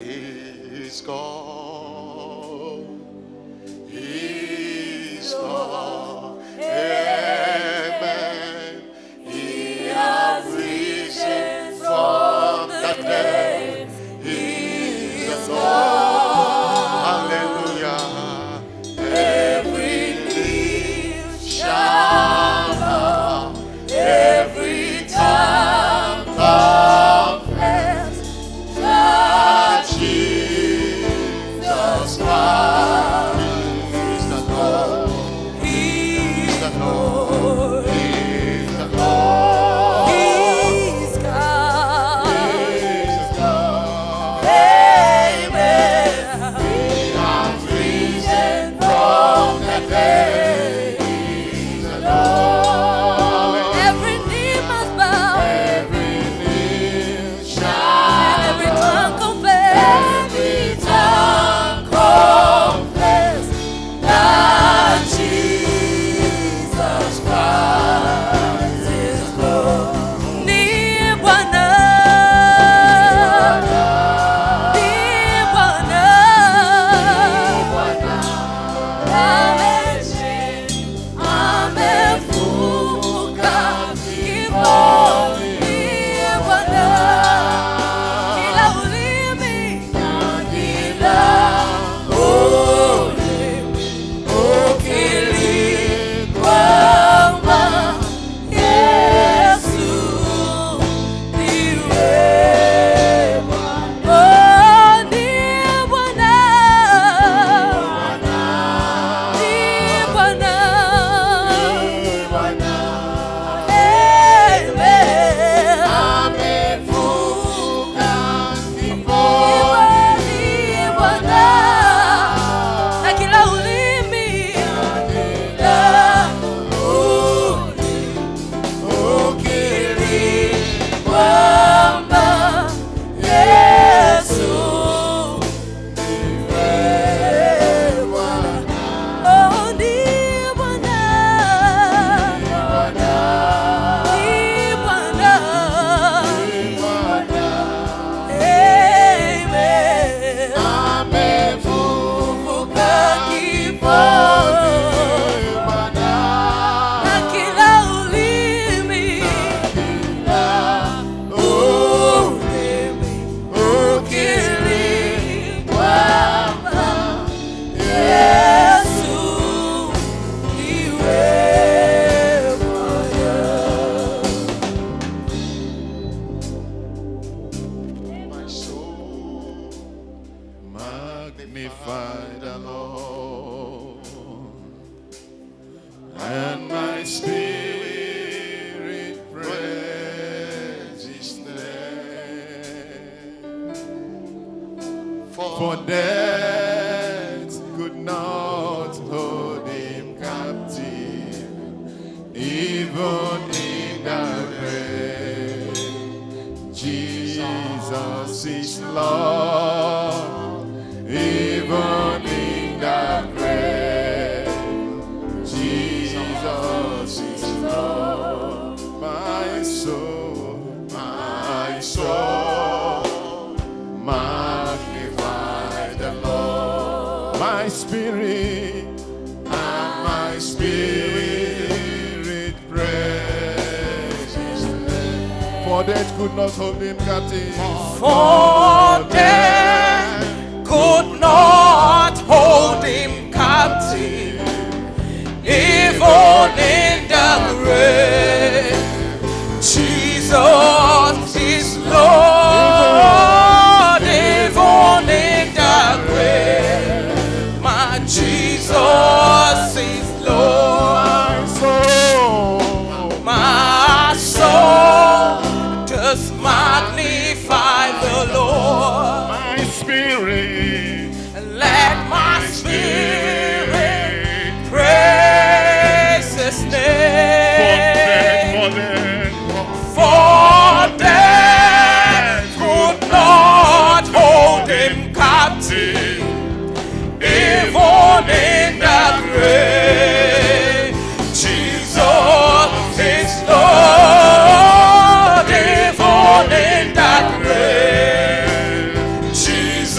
He's gone. He's gone. Amen. He has risen from the dead. He's gone. Hallelujah. Every knee shall bow. Every tongue confess that Jesus Christ is the Lord. He's the Lord. He's the Lord. He's God. He's God. Amen. He has risen from the dead. He's the Lord. Every knee must bow, Every knee shall and every tongue confess. Every tongue confess that Jesus Christ is Lord. Ni Bwana, ni Bwana, amefufuka kifoni. Ni Bwana, kila ulimi ukiri kwamba Yesu ndiwe Bwana. Oh, ni Bwana, ni Bwana. Amen. Amefufuka Ni kifoni. Bwana, na kila ulimi ukiri kwamba Yesu ndiwe Bwana. Oh, ni Bwana, ni Bwana. Amen. Amefufuka kifoni. Bwana. Na kila ulimi ukiri kwamba Yesu ndiwe Bwana. My soul magnify the Lord, and my spirit praise His name. For death could not hold Him captive, even in the grave. Jesus is Lord, even in the grave. Jesus is Lord. My soul, magnify the Lord. My spirit and my spirit praise His name. For death could not hold Him captive. For death could not hold Him captive, even in the grave. Jesus is Lord, even in the grave. My Jesus is Lord. My soul does magnify the Lord. My spirit, Let my spirit praise His name. For death could not hold Him captive, even in the grave. Jesus is Lord, even in the grave. Jesus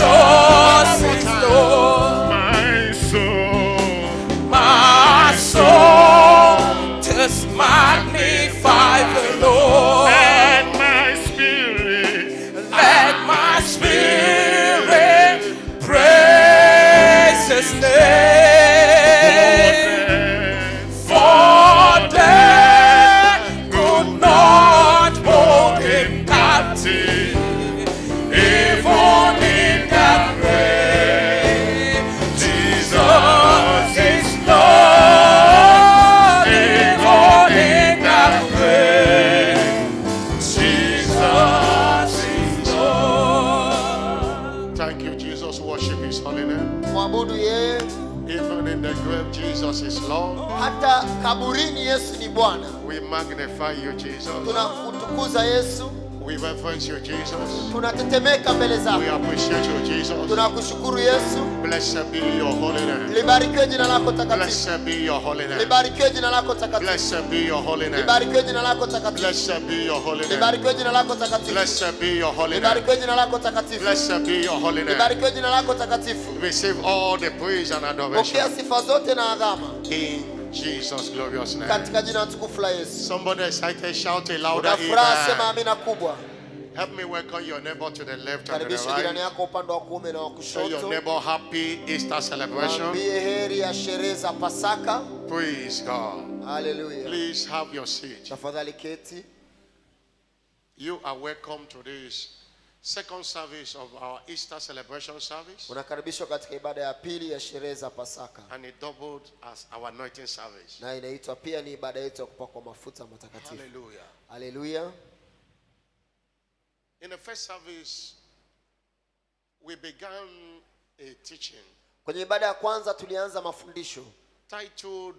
Thank you, Jesus. Worship His holy name. Mwabudu yeye. Even in the grave, Jesus is Lord. Hata kaburini Yesu ni Bwana. We magnify you, Jesus. Tunakutukuza Yesu. We reverence you, Jesus. Tunatetemeka mbele zako. We appreciate you, Jesus. Tunakushukuru Yesu. Blessed be your holy name. Libarikiwe jina lako takatifu. Blessed be your holy name. Libarikiwe jina lako takatifu. Blessed be your holy name. Libarikiwe jina lako takatifu. Blessed be your holy name. Libarikiwe jina lako takatifu. Blessed be your holy name. Libarikiwe jina lako takatifu. Blessed be your holy name. Libarikiwe jina lako takatifu. Receive all the praise and adoration. Pokea sifa zote na adhama. In Jesus' glorious name. Katika jina tukufu la Yesu. Somebody excited, shout a louder Unafuraha, sema amen. amina kubwa. Help me welcome your neighbor to the left and to the Karibisha jirani right. yako upande wa kuume na wa Tell your kushoto. neighbor happy Easter celebration. Mwambie heri ya sherehe za Pasaka. Praise God. Hallelujah. Please have your seat. Tafadhali keti. You are welcome to this second service of our Easter celebration service. Unakaribishwa katika ibada ya pili ya sherehe za Pasaka. And it doubled as our anointing service. Na inaitwa pia ni ibada yetu ya kupakwa mafuta matakatifu. Hallelujah. Hallelujah. In the first service, we began a teaching Kwenye ibada ya kwanza tulianza mafundisho titled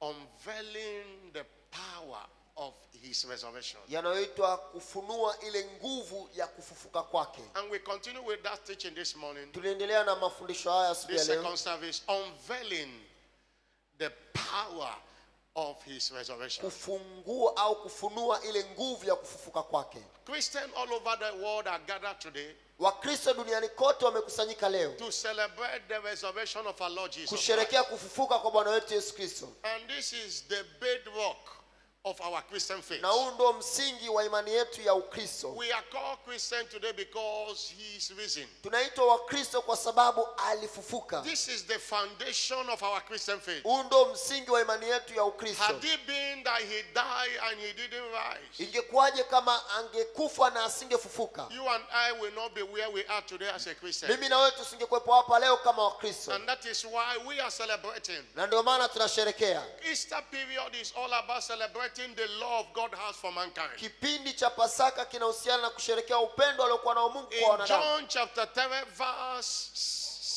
Unveiling the Power of His Resurrection. yanayoitwa kufunua ile nguvu ya kufufuka kwake. And we continue with that teaching this morning. Tuliendelea na mafundisho haya siku This ya leo. second service, Unveiling the Power of His Resurrection. Kufungua au kufunua ile nguvu ya kufufuka kwake. Christians all over the world are gathered today Wakristo duniani kote wamekusanyika leo to celebrate the resurrection of our Lord Jesus Christ. kusherehekea kufufuka kwa Bwana wetu Yesu Kristo. And this is the bedrock of our Christian faith. Na huu ndio msingi wa imani yetu ya Ukristo. We are called Christian today because He is risen. Tunaitwa Wakristo kwa sababu alifufuka. This is the foundation of our Christian faith. Huu ndio msingi wa imani yetu ya Ukristo. Had it been that He died and He didn't rise, Ingekuwaje kama angekufa na asingefufuka? you and I will not be where we are today as a Christian. Mimi na wewe tusingekuwepo hapa leo kama Wakristo. And that is why we are celebrating. Na ndio maana tunasherehekea. Easter period is all about celebrating the love God has for mankind. Kipindi cha Pasaka kinahusiana na kusherehekea upendo aliokuwa nao Mungu kwa In wanadamu. John chapter 3 verse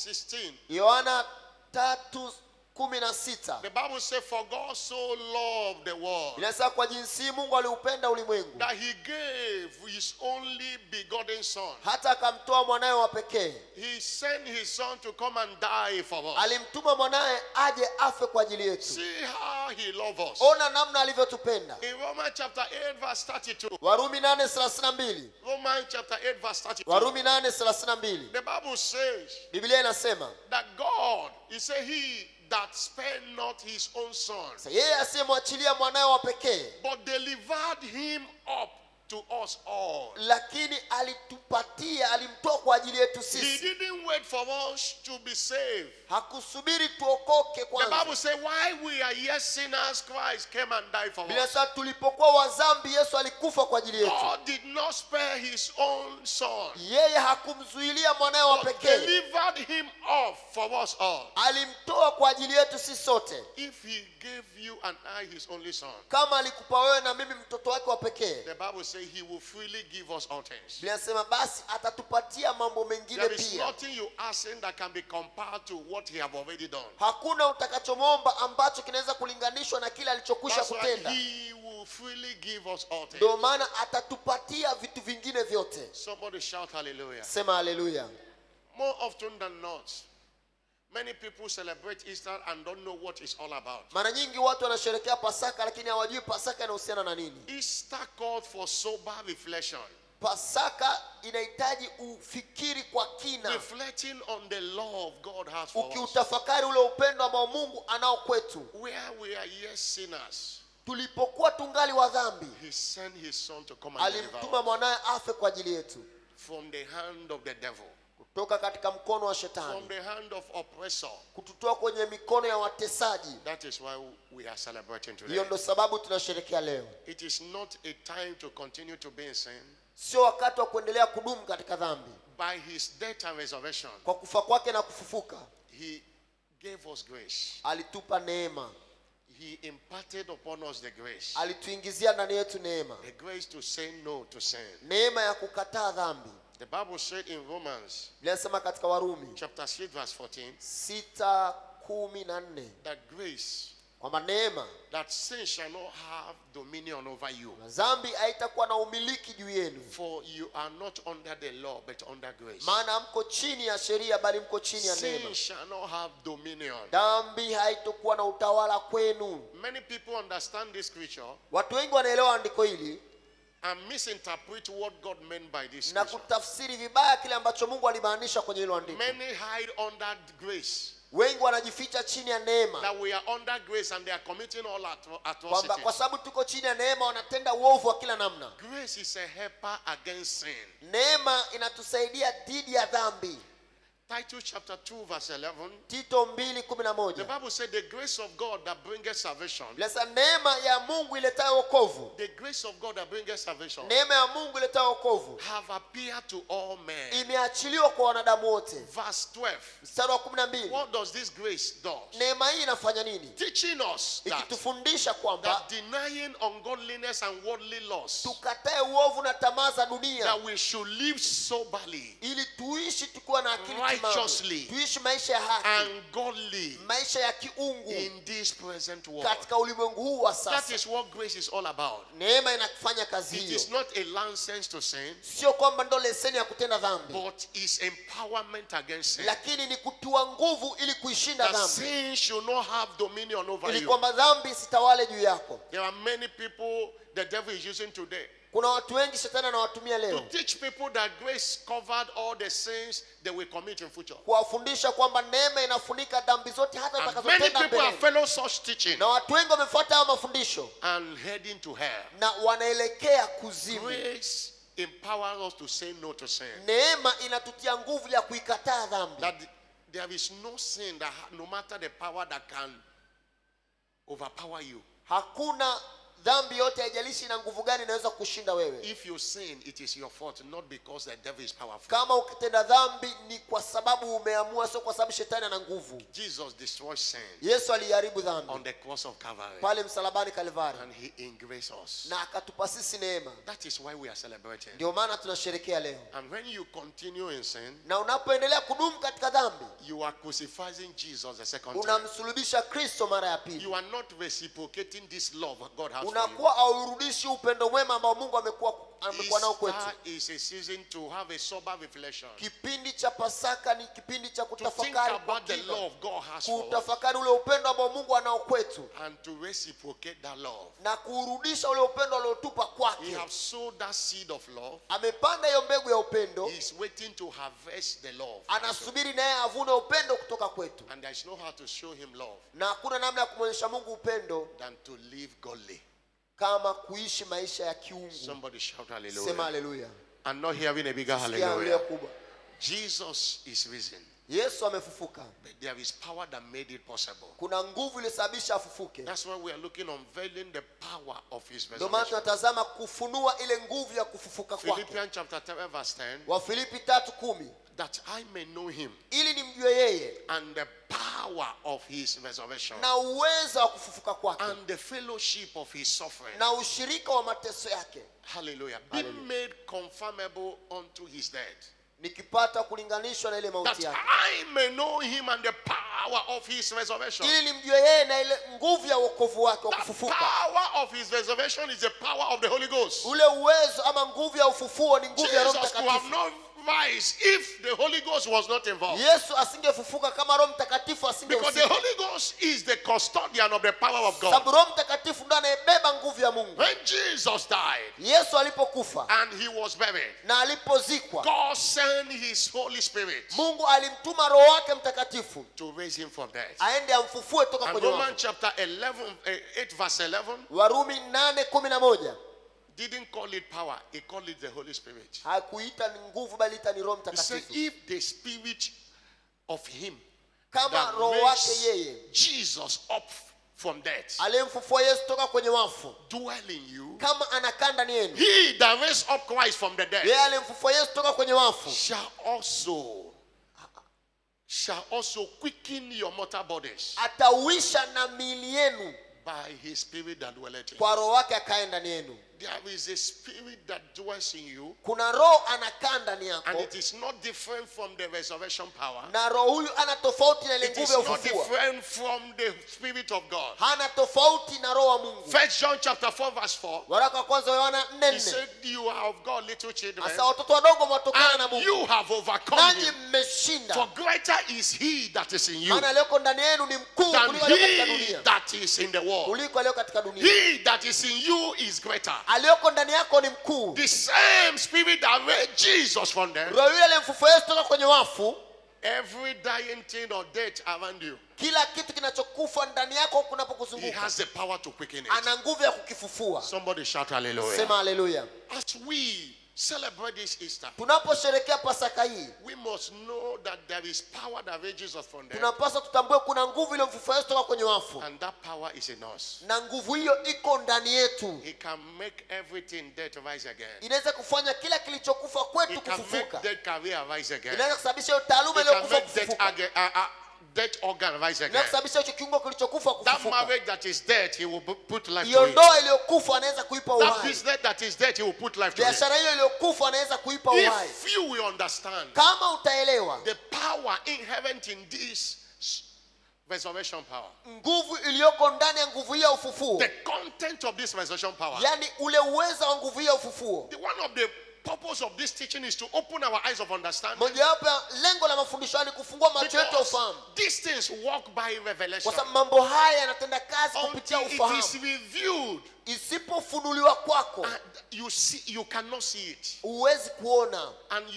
16, Yohana 3:16. the Bible says, for God so loved the world Inasema kwa jinsi Mungu aliupenda ulimwengu that He gave His only begotten Son. hata akamtoa mwanawe wa pekee. He sent His Son to come and die for us. Alimtuma mwanawe aje afe kwa ajili yetu. See how He loves us. Ona namna alivyotupenda. In Romans chapter 8 verse 32, Warumi 8:32. Romans chapter 8 verse 32, Warumi 8:32. the Bible says Biblia inasema, that God, He said, He that spared not His own Son, yeye asiyemwachilia mwanawe wa pekee, but delivered Him up to us all. lakini alimtoa kwa ajili yetu He sisi. didn't wait for us to be saved. Hakusubiri tuokoke The kwanza. Bible says, while we are yet sinners, Christ came and died for Biblia us. inasema tulipokuwa wazambi Yesu alikufa kwa ajili yetu. God did not spare His own Son, Yeye hakumzuilia mwanawe wa but pekee. delivered Him up for us all. Alimtoa kwa ajili yetu sisi sote. If He gave you and I His only Son, Kama alikupa wewe na mimi mtoto wake wa pekee, the Bible says He will freely give us all things. Biblia inasema basi atatupatia mambo mengine There is pia. nothing you asking that can be compared to what He have already done. Hakuna utakachomwomba ambacho kinaweza kulinganishwa na kile alichokwisha That's why kutenda. He will freely give us all things. Ndio maana atatupatia vitu vingine vyote. Somebody shout hallelujah. Sema haleluya. More often than not, many people celebrate Easter and don't know what it's all about. Mara nyingi watu wanasherehekea Pasaka lakini hawajui Pasaka inahusiana na nini. Easter called for sober reflection, Pasaka inahitaji ufikiri kwa kina, reflecting on the love God has for us. ukiutafakari ule upendo ambao Mungu anao kwetu. Where we are yet sinners, Tulipokuwa tungali wa dhambi, He sent His Son to come and deliver alimtuma us mwanawe afe kwa ajili yetu from the hand of the devil, kutoka katika mkono wa from shetani, the hand of oppressor. kututoa kwenye mikono ya watesaji. That is why we are celebrating today. Hiyo ndio sababu tunasherehekea leo. It is not a time to continue to be in sin. Sio wakati wa kuendelea kudumu katika dhambi. By His death and resurrection, Kwa kufa kwake na kufufuka, He gave us grace. alitupa neema. He imparted upon us the grace. Alituingizia ndani yetu neema. The grace to say no to sin. Neema ya kukataa dhambi. The Bible said in Romans Linasema katika Warumi chapter 6 verse 14 6:14 that grace, kwamba neema that sin shall not have dominion over you. na dhambi haitakuwa na umiliki juu yenu, For you are not under the law but under grace. maana mko chini ya sheria bali mko chini ya neema. Sin shall not have dominion. Dhambi haitakuwa na utawala kwenu. Many people understand this scripture Watu wengi wanaelewa andiko hili and misinterpret what God meant by this na scripture. kutafsiri vibaya kile ambacho Mungu alimaanisha kwenye hilo andiko. Many hide under grace, Wengi wanajificha chini ya neema, that we are under grace and they are committing all kwamba atrocities. kwa sababu tuko chini ya neema wanatenda uovu wa kila namna. Grace is a helper against sin. Neema inatusaidia dhidi ya dhambi. Titus chapter 2 verse 11. Tito The 2:11. Bible said the grace of God that bringeth salvation. Lesa neema ya Mungu iletayo wokovu. The grace of God that bringeth salvation Neema ya Mungu iletayo wokovu have appeared to all men. imeachiliwa kwa wanadamu wote. Verse 12. Mstari wa 12. What does this grace do? Neema hii inafanya nini? Teaching us that, Ikitufundisha kwamba denying ungodliness and worldly lusts, tukatae uovu na tamaa za dunia, that we should live soberly, ili tuishi tukiwa na akili timamu. righteously, Tuishi maisha ya haki, and godly maisha ya kiungu in this present world. katika ulimwengu huu wa That sasa. is what grace is all about. Neema inafanya kazi It hiyo. is not a license to sin, Sio kwamba ndo leseni ya kutenda dhambi, but is empowerment against sin. lakini ni kutua nguvu ili kuishinda That dhambi, sin should not have dominion over ili you. kwamba dhambi isitawale juu yako. There are many people the devil is using today Kuna watu wengi shetani anawatumia to leo teach people that grace covered all the sins they will commit in future. kuwafundisha kwamba neema inafunika dhambi zote hata And many utakazotenda people are mbele. follow such teaching Na watu wengi wamefuata hayo mafundisho and heading to hell. na wanaelekea kuzimu. Grace empowers us to say no to sin. Neema inatutia nguvu ya kuikataa dhambi. That there is no sin that no matter the power that can overpower you. Hakuna dhambi yote, haijalishi na nguvu gani, inaweza kushinda wewe. If you sin, it is your fault, not because the devil is powerful. Kama ukitenda dhambi ni kwa sababu umeamua, sio kwa sababu shetani ana nguvu. Jesus destroyed sin Yesu aliharibu dhambi on the cross of Calvary, pale msalabani Kalvari, and he engraced us. na akatupa sisi neema. That is why we are celebrating. Ndio maana tunasherehekea leo. And when you continue in sin, Na unapoendelea kudumu katika dhambi, you are crucifying Jesus the second time. unamsulubisha Kristo mara ya pili. You are not reciprocating this love God has for you. Unakuwa haurudishi upendo mwema ambao Mungu amekuwa nao kwetu. Easter is a season to have a sober reflection, Kipindi cha Pasaka ni kipindi cha to think kutafakari kwa about the kina, love God has for us, kutafakari ule upendo ambao Mungu anao kwetu and to reciprocate that love. na kurudisha ule upendo aliotupa He kwake. has sowed that seed of love. Amepanda hiyo mbegu ya upendo, He is waiting to harvest the love. anasubiri naye avune upendo kutoka kwetu. And there is no how to show him love Na hakuna namna ya kumwonyesha Mungu upendo than to live godly. kama kuishi maisha ya kiungu. Somebody shout Sema hallelujah. haleluya. I'm not hearing a bigger Sikia haleluya hallelujah. kubwa. Jesus is risen. Yesu amefufuka. But there is power that made it possible. Kuna nguvu iliyosababisha afufuke. That's why we are looking, unveiling the power of his Ndio maana resurrection. tunatazama kufunua ile nguvu ya kufufuka kwake. Philippians chapter 10 verse 10. Wafilipi 3:10, That I may know him ili nimjue yeye and the power of his resurrection na uwezo wa kufufuka kwake and the fellowship of his suffering. na ushirika wa mateso yake, Hallelujah. Being made conformable unto his death. nikipata kulinganishwa na ile That mauti yake, I may know him and the power of his resurrection. ili nimjue yeye na ile nguvu ya wokovu wake wa The kufufuka. power of his resurrection is the power of the Holy Ghost. Ule uwezo ama nguvu ya ufufuo ni nguvu ya Roho Jesus could have Mtakatifu. not rise if the Holy Ghost was not involved. Yesu asingefufuka kama Roho Mtakatifu Because the asingehusika. Holy Ghost is the custodian of the power of God. Sababu Roho Mtakatifu ndiye anayebeba nguvu ya Mungu. When Jesus died Yesu alipokufa and he was buried, na alipozikwa, God sent his Holy Spirit Mungu alimtuma Roho wake Mtakatifu to raise him from death. aende amfufue toka And kwenye Romans wafu. chapter 8 verse 11 Warumi 8:11 didn't call it power, he called it the Holy Spirit. hakuita ni nguvu bali ita ni Roho He said, Mtakatifu. if the spirit of him Kama that Roho wake raised yeye Jesus up from death aliyemfufua Yesu toka kwenye wafu, dwell in you, kama anakaa ndani yenu, he that raised up Christ from the dead yeye aliyemfufua Yesu toka kwenye wafu shall also quicken your mortal bodies atauisha na miili yenu by his spirit that dwelleth in you. kwa Roho wake akae ndani yenu. there is a spirit that dwells in you, kuna roho anakaa ndani and yako, it is not different from the resurrection power. na roho huyu ana tofauti na ile It nguvu is ya not ufufuo. different from the Spirit of God. Hana tofauti na roho wa Mungu. 1 John chapter 4 verse 4. Waraka wa kwanza Yohana He 4:4. said, you are of God, little children, Asa watoto wadogo mwatokana na and Mungu, you have overcome nanyi him. mmeshinda. For greater is he that is in you Maana aliyoko ndani yenu ni mkuu than kuliko aliyo katika he dunia. that is in the world. Kuliko aliyo katika dunia. He that is in you is greater. Aliyoko ndani yako ni mkuu. The same spirit that raised Jesus from them, Roho yule aliyemfufua Yesu kutoka kwenye wafu, every dying thing or death around you, kila kitu kinachokufa ndani yako he kunapokuzunguka, has the power to quicken it. ana nguvu ya kukifufua. Somebody shout hallelujah. Sema haleluya. As we celebrate this Easter, Tunaposherehekea Pasaka hii, we must know that there is power that raised Jesus from them, tunapaswa tutambue kuna nguvu iliyomfufua Yesu kutoka kwenye wafu, and that power is in us. na nguvu hiyo iko ndani yetu. He can make everything dead rise again. Inaweza kufanya kila kilichokufa He kwetu can make kufufuka. dead career rise again. Inaweza kusababisha hiyo taaluma He can iliyokufa make kufufuka. dead organ rise Inaweza again. kusababisha hicho kiungo kilichokufa That kufufuka. marriage that is dead, he will put life to Hiyo it. ndoa iliyokufa anaweza kuipa That uhai. business that is dead, he will put life to it. Biashara hiyo iliyokufa anaweza kuipa uhai. If you will understand Kama utaelewa the power inherent in this resurrection power, nguvu iliyoko ndani ya nguvu hiyo ya ufufuo, the content of this resurrection power, yani ule uwezo wa nguvu hiyo ya ufufuo, one of the purpose of this teaching is to open our eyes of understanding. mojawapo ya lengo la mafundisho ni kufungua macho yetu ya Because ufahamu, these things walk by revelation. kwa sababu mambo haya yanatenda kazi kupitia Until it is ufahamu. revealed, Isipofunuliwa kwako, and you cannot see it. huwezi kuona, And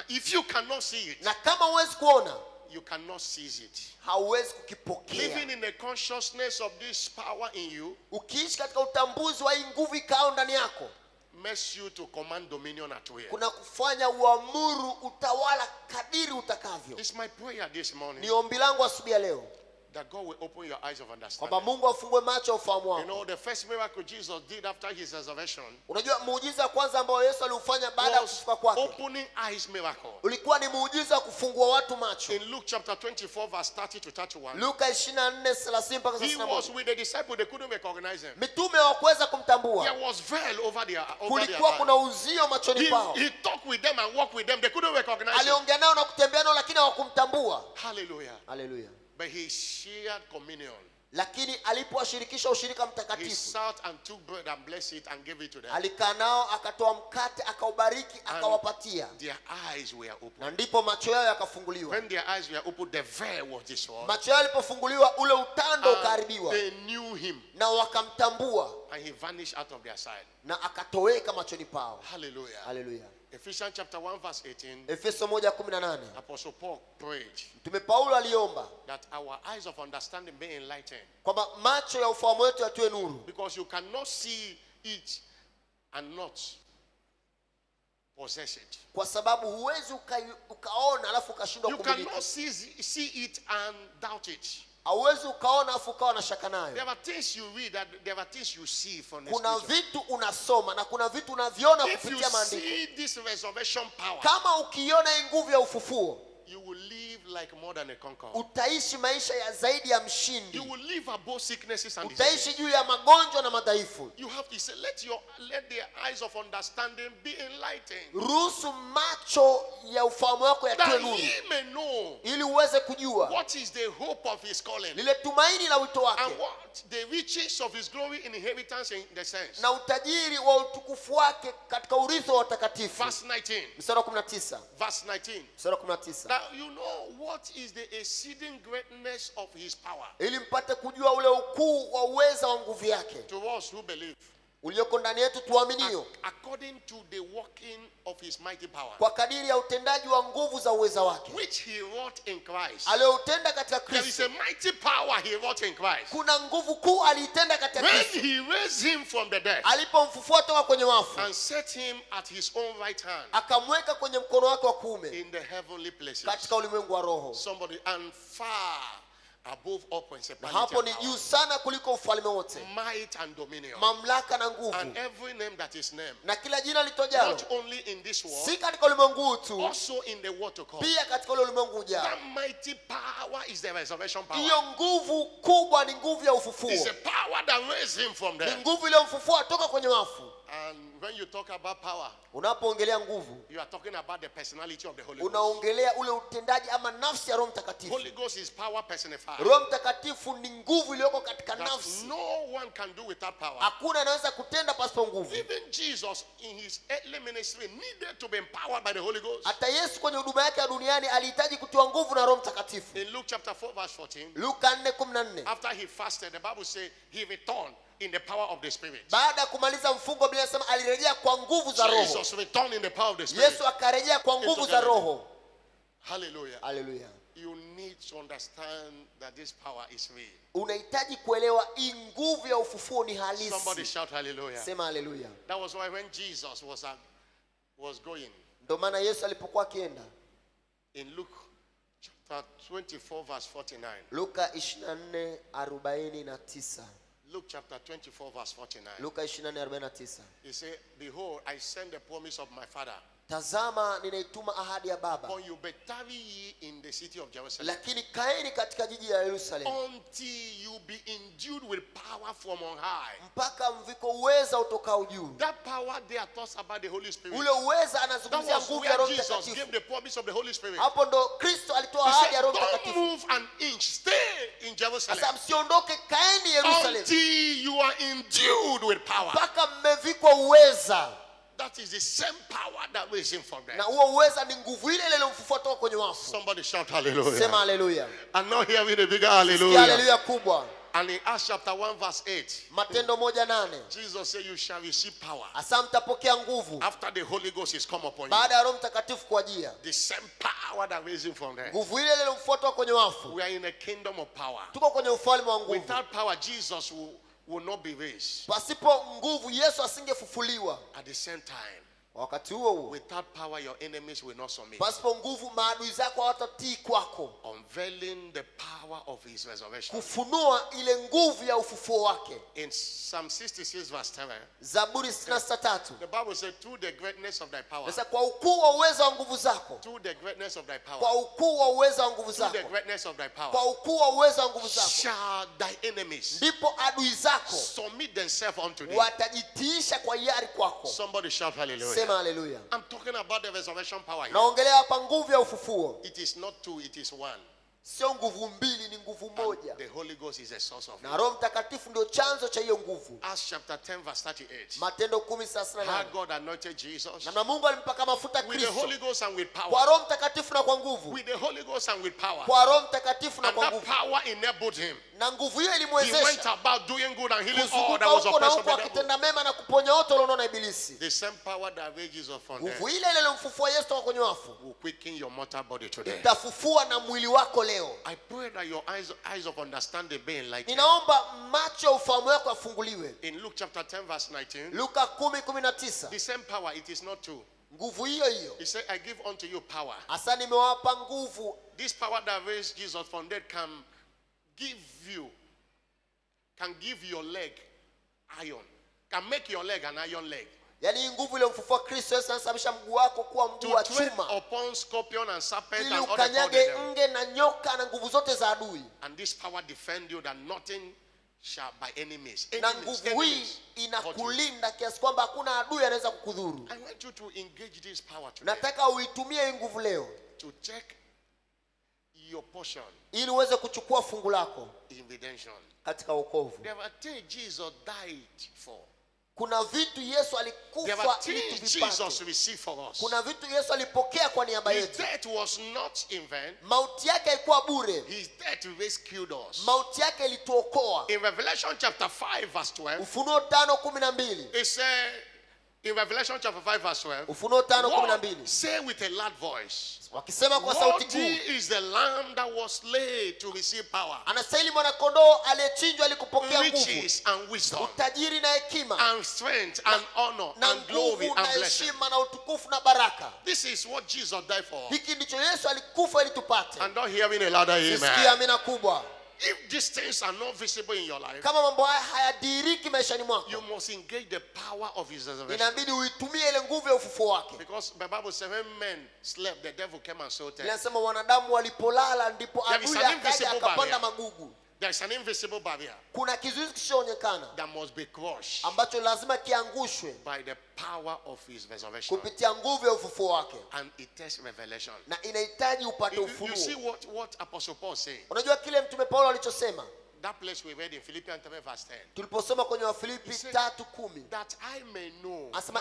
if you cannot see it, na kama huwezi kuona, you cannot seize it. hauwezi kukipokea. Living in the consciousness of this power in you Ukiishi katika utambuzi wa hii nguvu ikao ndani yako, makes you to command dominion at will. kuna kufanya uamuru utawala kadiri utakavyo. It's my prayer this morning Ni ombi langu asubuhi ya leo that God will open your eyes of kwamba understanding. Mungu afungue macho ya ufahamu You wako. know, the first miracle Jesus did after his resurrection Unajua muujiza wa kwanza ambao Yesu aliufanya baada ya was kufufuka kwake opening eyes miracle. ulikuwa ni muujiza wa kufungua watu macho. In Luke chapter 24 verse 30 to 31, Luka 24:30 mpaka he was 31. with the disciples, they couldn't recognize him. Mitume hawakuweza kumtambua. There was veil over their Kulikuwa kuna eyes. uzio machoni pao. He talked with them and walked with them. They couldn't recognize him. Aliongea nao na kutembea nao lakini hawakumtambua. Hallelujah. Haleluya. But he shared communion. Lakini alipowashirikisha ushirika He mtakatifu, sat and took bread and blessed it and gave it to them. alikaa nao akatoa mkate akaubariki akawapatia, Their eyes were na open. ndipo macho yao yakafunguliwa. When their eyes were open, the veil was destroyed. Macho yao yalipofunguliwa ule utando And ukaharibiwa, they knew him, na wakamtambua, and he vanished out of their sight. na akatoweka machoni pao. Hallelujah. Haleluya. Ephesians chapter 1 verse 18, Efeso 1:18. Apostle Paul prayed Mtume Paulo aliomba that our eyes of understanding be enlightened, kwamba macho ya ufahamu wetu yatiwe nuru, because you cannot see it and not possess it. kwa sababu huwezi ukaona alafu ukashindwa You kumiliki. cannot see it and doubt it. Hauwezi ukaona alafu ukawa na shaka nayo. There are things you read, that there are things you see from the Kuna scripture. vitu unasoma na kuna vitu unaviona If you kupitia maandiko. see this resurrection power, Kama ukiona hii nguvu ya ufufuo, you will live like more than a conqueror. utaishi maisha ya zaidi ya You mshindi. will live above sicknesses and Utaishi diseases. juu ya magonjwa na madhaifu. You have to say, let the eyes of understanding be enlightened, Ruhusu macho ya ufahamu wako yatiwe that nuru, he may know ili uweze kujua what is the hope of his calling, lile tumaini la wito and wake what the riches of his glory in inheritance in the sense. na utajiri wa utukufu wake katika urithi wa watakatifu. Verse 19. Mstari wa 19. Verse 19. Mstari wa 19. Now you know what is the exceeding greatness of his power Ili mpate kujua ule ukuu wa uweza wa nguvu yake to us who believe, ulioko ndani yetu tuaminio, according to the working of his mighty power, kwa kadiri ya utendaji wa nguvu za uweza wake which he wrought in Christ. aliyoutenda katika There is Kristo. a mighty power he wrought in Christ. Kuna nguvu kuu aliitenda katika When Kristo he raised him from the dead alipomfufua toka kwenye wafu, and set him at his own right hand akamweka kwenye mkono wake wa kuume in the heavenly places. katika ulimwengu wa roho. Somebody, and far above all Na principality hapo and ni power, juu sana kuliko ufalme wote, might and dominion, mamlaka na and nguvu, every name that is named, na kila jina litojalo, not only in this world, si katika ulimwengu huu tu, also in the world to come. pia katika ule ulimwengu ujao. That mighty power is the resurrection power. Hiyo nguvu kubwa ni nguvu ya It's ufufuo, the power that raised him from ni there. nguvu iliyomfufua toka kwenye wafu. And when you talk about power, Unapoongelea nguvu, you are talking about the personality of the Holy Ghost. unaongelea ule utendaji ama nafsi ya Roho Mtakatifu. Holy Ghost is power personified. Roho Mtakatifu ni nguvu iliyoko katika That nafsi. no one can do without power. Hakuna anaweza kutenda pasipo nguvu. Even Jesus in his earthly ministry needed to be empowered by the Holy Ghost. Hata Yesu kwenye huduma yake ya duniani alihitaji kutiwa nguvu na Roho Mtakatifu. In Luke chapter 4 verse 14, Luka 4:14. after he fasted, the Bible says he returned in the power of the Spirit. Baada ya kumaliza mfungo, Biblia inasema alirejea kwa nguvu za Roho. Jesus returned in the power of the Spirit. Yesu akarejea kwa nguvu za Roho. Hallelujah. Haleluya. You need to understand that this power is real. Unahitaji kuelewa hii nguvu ya ufufuo ni Somebody halisi. shout hallelujah. Sema haleluya. That was why when Jesus was going Ndio maana Yesu alipokuwa akienda, in Luke chapter 24 verse 49. Luka 24:49. Luke chapter 24 verse 49. Luka 24:49. He said, behold, I send the promise of my Father. Tazama ninaituma ahadi ya Baba, For you be tarry ye in the city of Jerusalem lakini kaeni katika jiji la Yerusalemu until you be endued with power from on high. mpaka mviko uweza utokao juu. That power there talks about the Holy Spirit. Ule uweza That anazungumzia was nguvu ya where Roho Jesus Mtakatifu. gave the promise of the Holy Spirit. Hapo ndo Kristo alitoa He ahadi ya said, Roho don't Mtakatifu. move an inch, stay in Sasa Jerusalem msiondoke, kaeni Yerusalemu until you are endued with power. mpaka mmevikwa uweza. That is the same power that raised him from Na there. huo uweza ni nguvu ile ile iliyomfufua toka kwenye wafu. Somebody shout hallelujah. Sema haleluya. I'm not hearing a bigger Sikia hallelujah. haleluya kubwa. And in Acts chapter 1 verse 8, Matendo 1:8. Jesus said, you shall receive power Asa mtapokea nguvu after the Holy Ghost is come upon you. baada ya Roho Mtakatifu kuajia. The same power that raised him from there. Nguvu ile ile iliyomfufua toka kwenye wafu. We are in a kingdom of power. Tuko kwenye ufalme wa nguvu. Without power, Jesus will not be raised. Pasipo nguvu Yesu asingefufuliwa. At the same time, Wakati huo huo, without power, your enemies will not submit. pasipo nguvu maadui zako hawatatii kwako. Unveiling the power of his resurrection. Kufunua ile nguvu ya ufufuo wake. In Psalm 66 verse 7, Zaburi 66:3. the Bible said, through the greatness of thy power, Sasa kwa ukuu wa uwezo wa nguvu zako, through the greatness of thy power, kwa ukuu wa uwezo wa nguvu through the zako, greatness of thy power, kwa ukuu wa uwezo wa nguvu zako, shall thy enemies ndipo adui zako submit themselves unto thee. watajitiisha kwa hiari kwako. Somebody shout hallelujah. Sema haleluya. I'm talking about the resurrection power here. Naongelea hapa nguvu ya ufufuo. It is not two, it is one. Sio nguvu mbili, ni nguvu moja. The Holy Ghost is the source of Na it. Roho Mtakatifu ndio chanzo cha hiyo nguvu. Acts chapter 10 verse 38. Matendo How 10:38. God anointed Jesus Na Mungu alimpaka mafuta with the Kristo Holy Ghost and with kwa power. Roho Mtakatifu na kwa nguvu. With the Holy Ghost and with power. Kwa Roho Mtakatifu na And kwa that nguvu. power enabled him. Na nguvu hiyo He went ilimwezesha about doing good and healing all kuzunguka that was huko na oppressed of huko the devil. akitenda mema na kuponya wote walionao na ibilisi. The same power that raised Jesus from Nguvu there ile ile iliyomfufua Yesu toka kwenye wafu will quicken your mortal body today. itafufua na mwili wako leo. I pray that your eyes of understanding be enlightened. Ninaomba macho ya ufahamu wako yafunguliwe. In Luke chapter 10 verse 19, Luka 10:19. the same power, it is not two. Nguvu hiyo hiyo. He said, I give unto you power. Hasa nimewapa nguvu. This power that raised Jesus from dead can give your leg iron. Can make your leg an iron leg. Yaani hii nguvu ile mfufua Kristo Yesu anasababisha mguu wako kuwa mguu To wa tread chuma. upon scorpion and serpent Ili and all ukanyage the nge na nyoka na nguvu zote za adui. And this power defend you that nothing shall by enemies. Na nguvu hii inakulinda kiasi kwamba hakuna adui anaweza kukudhuru. I want you to engage this power today. Nataka uitumie hii nguvu leo To check your portion ili uweze kuchukua fungu lako in redemption. katika wokovu. There were things Jesus died for. Kuna vitu Yesu There were alikufa ili things tuvipate. Jesus received for us. Kuna vitu Yesu alipokea kwa niaba His yetu. death was not in vain. Mauti yake haikuwa bure. His death rescued us. Mauti yake ilituokoa. In Revelation chapter 5 verse 12, Ufunuo 5:12. it said, in Revelation chapter 5 verse 12, Ufunuo 5:12. "What say with a loud voice, Wakisema kwa sauti worthy kuu, is the lamb that was slain to receive power, anastahili mwana kondoo aliyechinjwa ili kupokea nguvu, riches and wisdom, utajiri na hekima, and strength and honor na and glory nguvu na and blessing." heshima na utukufu na baraka. This is what Jesus died for. Hiki ndicho Yesu alikufa ili tupate. And not hearing a louder Sikia amen. amina kubwa. If these things are not visible in your life, Kama mambo haya hayadiriki maishani mwako, you must engage the power of his resurrection. inabidi uitumie ile nguvu ya ufufuo wake. Because the Bible says when men slept, the devil came and sought them. Inasema wanadamu walipolala ndipo There is adui an akaja invisible akapanda barrier. magugu. There's an invisible barrier kuna kizuizi kisichoonekana that must be crushed ambacho lazima kiangushwe by the power of his resurrection. kupitia nguvu ya ufufuo wake, And it takes revelation. na inahitaji upate You see ufunuo. what Apostle Paul said? Unajua kile mtume Paulo alichosema That place we read in Philippians 3 verse 10. tuliposoma kwenye Wafilipi He said, 3:10, that I may know, Asema,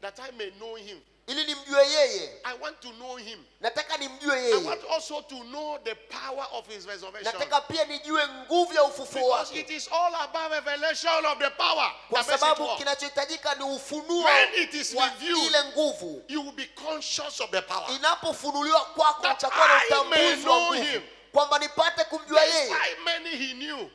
that I may know him. ili nimjue yeye. I want to know him. Nataka nimjue I yeye, want also to know the power of his resurrection. nataka pia nijue nguvu ya ufufuo Because wake, it is all about revelation of the power kwa that makes it sababu work. kinachohitajika ni ufunuo When it is wa revealed, ile nguvu. You will be conscious of the power. Inapofunuliwa kwako That utakuwa na I may utambuzi wa know nguvu, him. kwamba nipate kumjua That's yeye. why many he knew.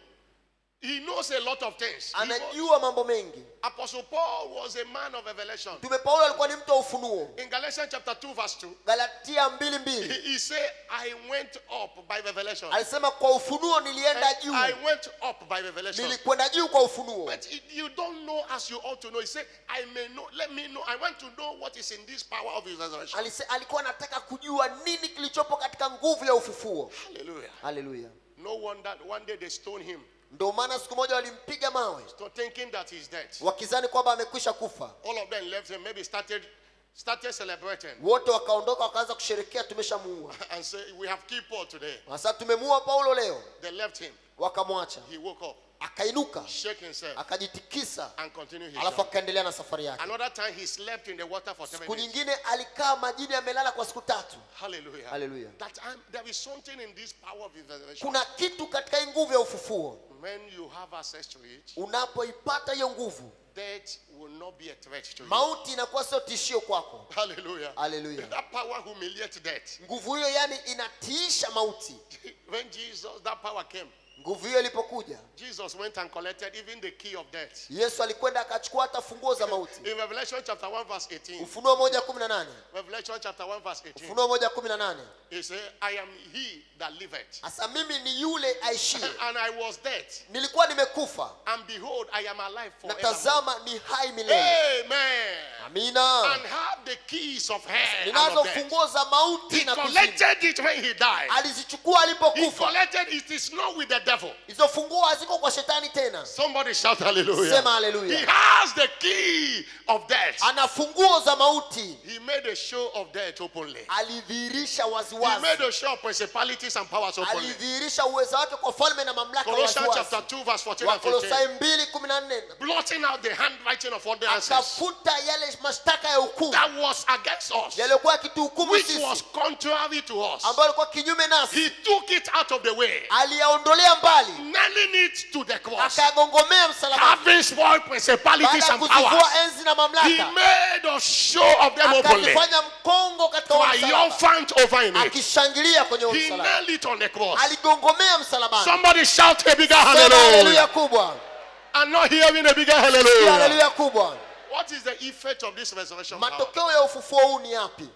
He knows a lot of things. Anajua mambo mengi. Apostle Paul was a man of revelation. Mtume Paulo alikuwa ni mtu wa ufunuo. In Galatians chapter 2 verse 2, Galatia 2:2 he said, I went up by revelation. alisema kwa ufunuo nilienda juu, I went up by revelation. nilikwenda juu kwa ufunuo. But you don't know as you ought to know. He said, I may know, let me know. I want to know what is in this power of his resurrection. Alikuwa anataka kujua nini kilichopo katika nguvu ya ufufuo. Hallelujah. Haleluya. No wonder one day they stoned him, Ndio maana siku moja walimpiga mawe so thinking that he's dead. wakizani kwamba amekwisha kufa. All of them left him, maybe started celebrating Wote wakaondoka wakaanza kusherehekea tumeshamuua. and say, we have killed Paul today. Sasa tumemuua Paulo leo. They left him. Wakamwacha. He woke up, Akainuka, shake himself, akajitikisa, and continued his alafu journey. akaendelea na safari yake. Another time he slept in the water for 7 Siku days. nyingine alikaa majini amelala kwa siku 3. Hallelujah. Hallelujah. There is something in this power of his resurrection. Kuna kitu katika hii nguvu ya ufufuo. When you have access to it, Unapoipata hiyo nguvu, death will not be a threat to you. mauti inakuwa sio tishio kwako. Hallelujah. Hallelujah. That power humiliates death. Nguvu hiyo yani inatiisha mauti. When that power came, Nguvu hiyo ilipokuja, Jesus went and collected even the key of death. Yesu alikwenda akachukua hata funguo za mauti. In Revelation chapter 1 verse 18. Ufunuo 1:18. Revelation chapter 1 verse 18. Ufunuo 1:18. He said, I am he that liveth. Asa mimi ni yule aishie. And I was dead. Nilikuwa nimekufa. And behold, I am alive Na forever. tazama ni hai milele. Amen. Amina. And have the keys of hell and Ninazo of death. funguo za mauti He na kuzimu. collected it when he died. Alizichukua He alipokufa. collected it. Is not with the devil. Hizo funguo haziko kwa shetani tena. Somebody shout hallelujah. Sema hallelujah. He has the key of death. Ana funguo za mauti. He made a show of death openly. Alidhihirisha He waziwazi. made a show of principalities and powers openly. Alidhihirisha uwezo wake kwa falme na mamlaka Colossians waziwazi. chapter 2 verse 14 and 15. Wakolosai 2:14. Blotting out the handwriting of ordinances Akafuta yale mashtaka ya hukumu that was against us, yaliyokuwa yakituhukumu which sisi, was contrary to us. ambayo alikuwa kinyume nasi. He took it out of the way, Aliyaondolea mbali, nailing it to the cross. akagongomea msalabani. Having spoiled principalities Baada ya and kuzivua powers, enzi na he mamlaka, made a show of them openly, akajifanya mkongo katika huo msalaba, triumphant over in it. akishangilia kwenye huo He msalaba. nailed it on the cross. Aligongomea msalabani. Somebody shout a bigger Sema haleluya hallelujah. kubwa. I'm not hearing a bigger Sikia hallelujah. haleluya kubwa. What is the effect of this resurrection power? Matokeo ya ufufuo huu ni yapi?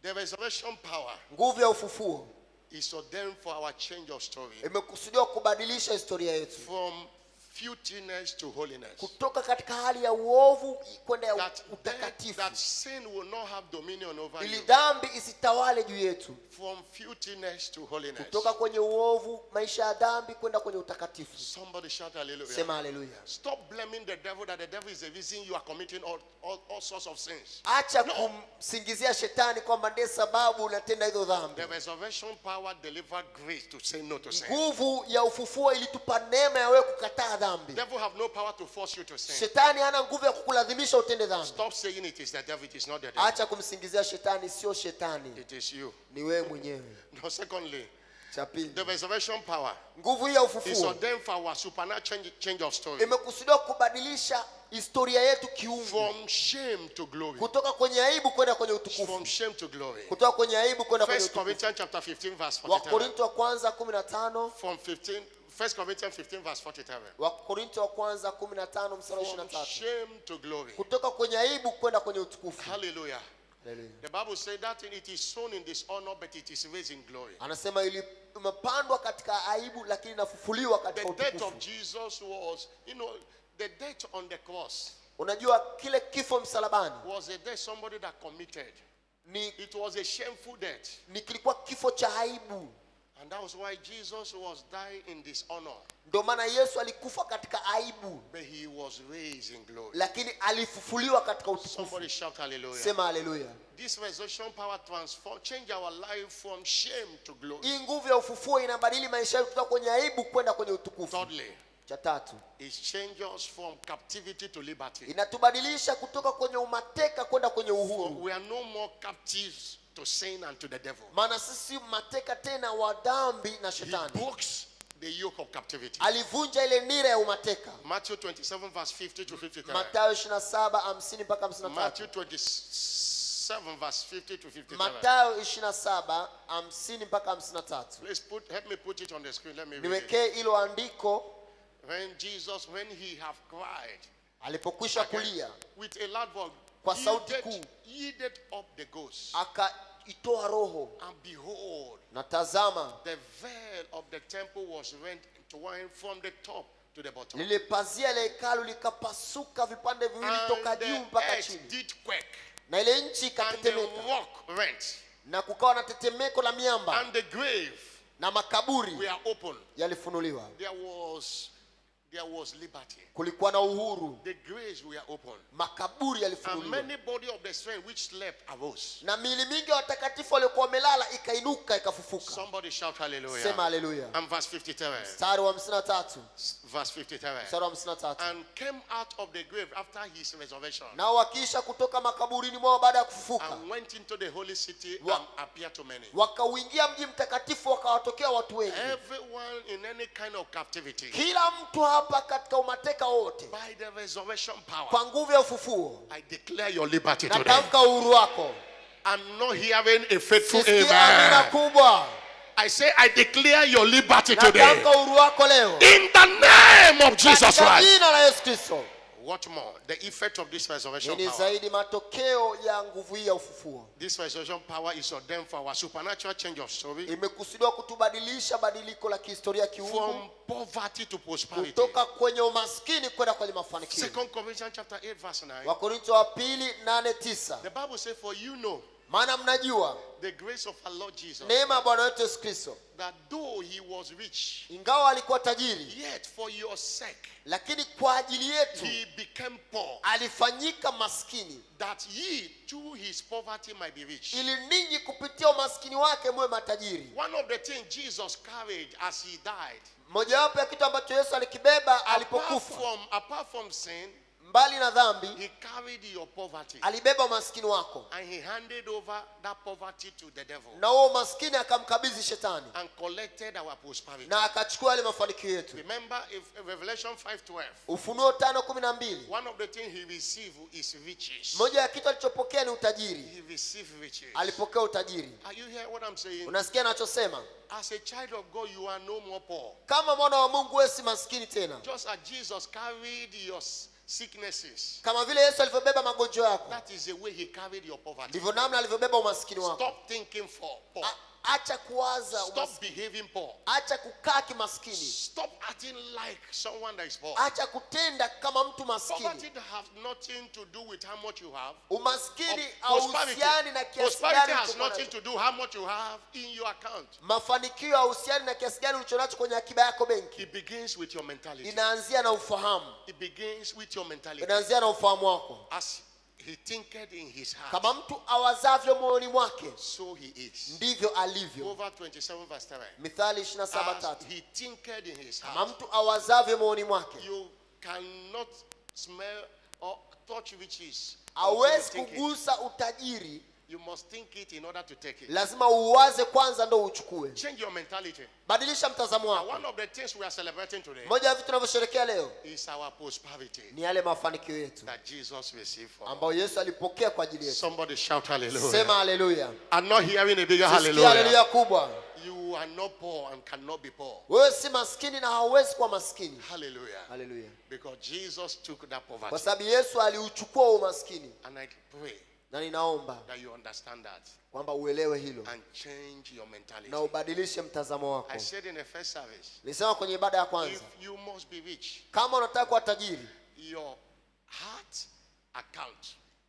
The resurrection power Nguvu ya ufufuo is ordained for our change of story imekusudiwa kubadilisha historia yetu from filthiness to holiness. kutoka katika hali ya uovu kwenda ya That utakatifu, sin will not have dominion over ili you. dhambi isitawale juu yetu. From filthiness to holiness. Kutoka kwenye uovu, maisha ya dhambi, kwenda kwenye utakatifu. Somebody shout hallelujah. Sema haleluya. Stop blaming the devil that the devil is the reason you are committing all sorts of sins. Acha kumsingizia shetani kwamba ndiye sababu unatenda hizo dhambi. The resurrection power delivered grace to say no to sin. Nguvu ya ufufuo ilitupa neema ya wewe kukataa dhambi. Devil have no power to force you to sin. Shetani hana nguvu ya kukulazimisha utende dhambi. Stop saying it is the devil, it is not the devil. Acha kumsingizia shetani, sio shetani, It is you. ni wewe mwenyewe. No, secondly, Cha pili, the resurrection power nguvu hii ya is ufufuo ordained for our supernatural change of story. imekusudiwa kubadilisha historia yetu kiungu, From shame to glory. kutoka kwenye aibu kwenda kwenye utukufu, From shame to glory. kutoka kwenye aibu kwenda kwenye 1 utukufu. Corinthians chapter 15 verse 47. Wakorintho wa kwanza 15, From 1 Corinthians 15 verse 47. Wakorintho wa kwanza 15 mstari wa From 23. shame to glory. Kutoka kwenye aibu kwenda kwenye utukufu. Hallelujah. Haleluya. The Bible says that it is sown in dishonor, but it is raised in glory. Anasema imepandwa katika aibu lakini inafufuliwa The katika death of utukufu. Jesus was, the death on the cross Unajua kile kifo msalabani was a death somebody that committed. ni It was a shameful death. kilikuwa kifo cha aibu. And that was why Jesus was dying in dishonor. Ndio maana Yesu alikufa katika aibu, But he was raised in glory. lakini alifufuliwa katika utukufu. Somebody shout hallelujah. Sema haleluya. This resurrection power change our life from shame to glory. Hii nguvu ya ufufuo inabadili maisha yetu kutoka kwenye aibu kwenda kwenye utukufu. Thirdly, Cha tatu, it changes us from captivity to liberty. inatubadilisha kutoka kwenye umateka kwenda kwenye For uhuru. we are no more captives to sin and to the devil. Maana sisi mateka tena wa dhambi na He shetani. broke the yoke of captivity. Alivunja ile nira ya umateka. Matthew 27 verse 50 to 53. Mathayo 27:50 mpaka 53. Matthew 27 verse 50 to 53. Mathayo 27:50 mpaka 53. Please help me put it on the screen. Let me read it. Niwekee hilo andiko. When he have cried Alipokwisha again kulia with a loud voice, kwa sauti kuu, yielded up the ghost, akaitoa roho, and behold, na tazama the veil of the temple was rent from the top to the bottom. lile pazia la hekalu likapasuka vipande viwili toka And juu the mpaka earth chini, did quake, na ile nchi and the ikatetemeka, rock rent, na kukawa na tetemeko la miamba, and the grave na makaburi were open. yalifunuliwa. There was liberty. Kulikuwa na uhuru, The graves were open. makaburi And yalifunuliwa, many body of the saints which slept arose. na miili mingi ya watakatifu waliokuwa wamelala ikainuka ikafufuka. Somebody shout hallelujah. Sema haleluya. And verse 53. Mstari wa 53. Verse 53. Mstari wa 53. And came out of the grave after his resurrection, Nao wakiisha kutoka makaburini mwao baada ya kufufuka, and went into the holy city Wa- and appeared to many. wakauingia mji mtakatifu, wakawatokea watu wengi. Everyone in any kind of captivity, Kila mtu hapa katika umateka wote, by the resurrection power, kwa nguvu ya ufufuo, I declare your liberty today. natamka uhuru wako. I'm not hearing a faithful Sikia amina amen. kubwa. I say I declare your liberty today. Natamka uhuru wako leo In the name of Jesus katika Christ. jina la Yesu Kristo. What more? The effect of this resurrection Ni power. zaidi matokeo ya nguvu hii ya ufufuo. This resurrection power is ordained for our supernatural change of story, Imekusudiwa kutubadilisha badiliko la kihistoria kiungu, from poverty to prosperity. kutoka kwenye umaskini kwenda kwenye mafanikio. 2 Corinthians chapter 8 verse 9. Wakorintho wa pili 8:9. The Bible says, for you know Maana mnajua the grace of our Lord Jesus, neema ya Bwana wetu Yesu Kristo, that though he was rich, ingawa alikuwa tajiri, yet for your sake lakini kwa ajili yetu he became poor, alifanyika maskini, that ye through his poverty might be rich. ili ninyi kupitia umaskini wake muwe matajiri. One of the things Jesus carried as he died, Mojawapo ya kitu ambacho Yesu alikibeba alipokufa, apart from sin, mbali na dhambi, he carried your poverty, alibeba umaskini wako, and he handed over that poverty to the devil, na huo umaskini akamkabidhi shetani, and collected our prosperity. na akachukua yale mafanikio yetu. Remember, if Revelation 5:12, Ufunuo 5:12, one of the things he received is riches. moja ya kitu alichopokea ni utajiri. He received riches. Alipokea utajiri. Are you hearing what I'm saying? Unasikia anachosema? As a child of God, you are no more poor. Kama mwana wa Mungu wewe si maskini tena. Just as Jesus carried your sicknesses, Kama vile Yesu alivyobeba magonjwa yako, that is the way he carried your poverty. ndivyo namna alivyobeba umaskini wako. Stop thinking for poor. Acha kuwaza Stop umaskini. behaving poor. Acha kukaa kimaskini. Stop acting like someone that is poor. Acha kutenda kama mtu maskini. Poverty has nothing to do with how much you have. Umaskini Prosperity, hauhusiani na kiasi prosperity gani has ulicho nothing nacho. to do how much you have in your account. Mafanikio hauhusiani na kiasi gani ulichonacho kwenye akiba yako benki. It begins with your mentality. Inaanzia na ufahamu. It begins with your mentality. Inaanzia na ufahamu wako. As he thinketh in his heart, Kama mtu awazavyo moyoni mwake, so he is. ndivyo alivyo. Proverbs 27 verse 3. Mithali As 27:3. he thinketh in his Kama heart, mtu awazavyo moyoni mwake, you cannot smell or touch riches. hawezi Think it. kugusa utajiri. You must think it in order to take it. Lazima uwaze kwanza ndo uchukue. Change your mentality. Badilisha mtazamo Now, wako. one of the things we are celebrating today Moja ya vitu tunavyosherehekea leo is our prosperity ni yale mafanikio yetu that Jesus received for us. ambayo Yesu alipokea kwa ajili yetu. Somebody shout hallelujah. Sema haleluya. I'm not hearing a bigger Sikia hallelujah. haleluya kubwa. You are not poor and cannot be poor. Wewe si maskini na hauwezi kuwa maskini. Hallelujah. Haleluya. Because Jesus took that Kwa poverty. sababu Yesu aliuchukua umaskini, And I pray na ninaomba that you understand that kwamba uelewe hilo and change your mentality. na ubadilishe mtazamo wako. I said in the first service, Nilisema kwenye ibada ya if kwanza, you must be rich, kama unataka kuwa tajiri, your heart account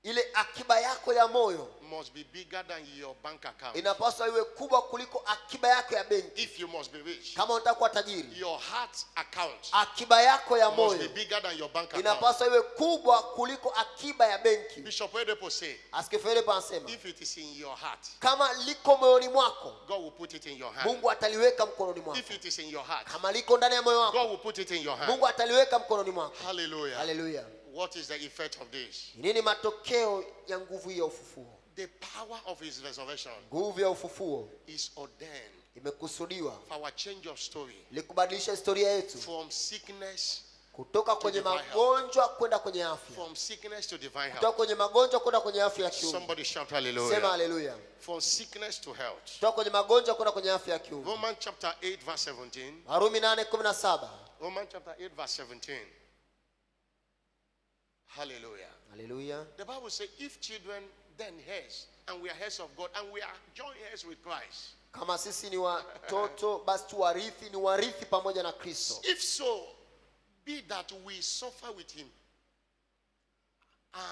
ile akiba yako ya moyo must be bigger than your bank account. inapaswa iwe kubwa kuliko akiba yako ya benki. If you must be rich, Kama unataka kuwa tajiri, your heart account akiba yako ya must be moyo bigger than your bank account. inapaswa iwe kubwa kuliko akiba ya benki. Bishop Oyedepo say, Askofu Oyedepo anasema, if it is in your heart, kama liko moyoni mwako, God will put it in your hand. Mungu ataliweka mkononi mwako. If it is in your heart, Kama liko ndani ya moyo God wako, will put it in your hand. Mungu ataliweka mkononi mwako. Hallelujah. Haleluya. What is the effect of this? Nini matokeo ya nguvu hii ya ufufuo? The power of his resurrection Nguvu ya ufufuo is ordained imekusudiwa for our change of story ili kubadilisha historia yetu from sickness, kutoka kwenye divine health. magonjwa kwenda kwenye afya, from sickness to divine kutoka health. kwenye magonjwa kwenda kwenye afya ya kiungu. Somebody shout Sema hallelujah. haleluya. From sickness to health. Kutoka kwenye magonjwa kwenda kwenye afya ya kiungu. Romans chapter 8 verse 17. Warumi 8:17. Romans chapter 8 verse 17. Hallelujah. Haleluya. The Bible says, if children, then heirs, and we are heirs of God, and we are joint heirs with Christ. Kama sisi ni watoto, basi tu warithi, ni warithi pamoja na Kristo. If so, be that we suffer with him,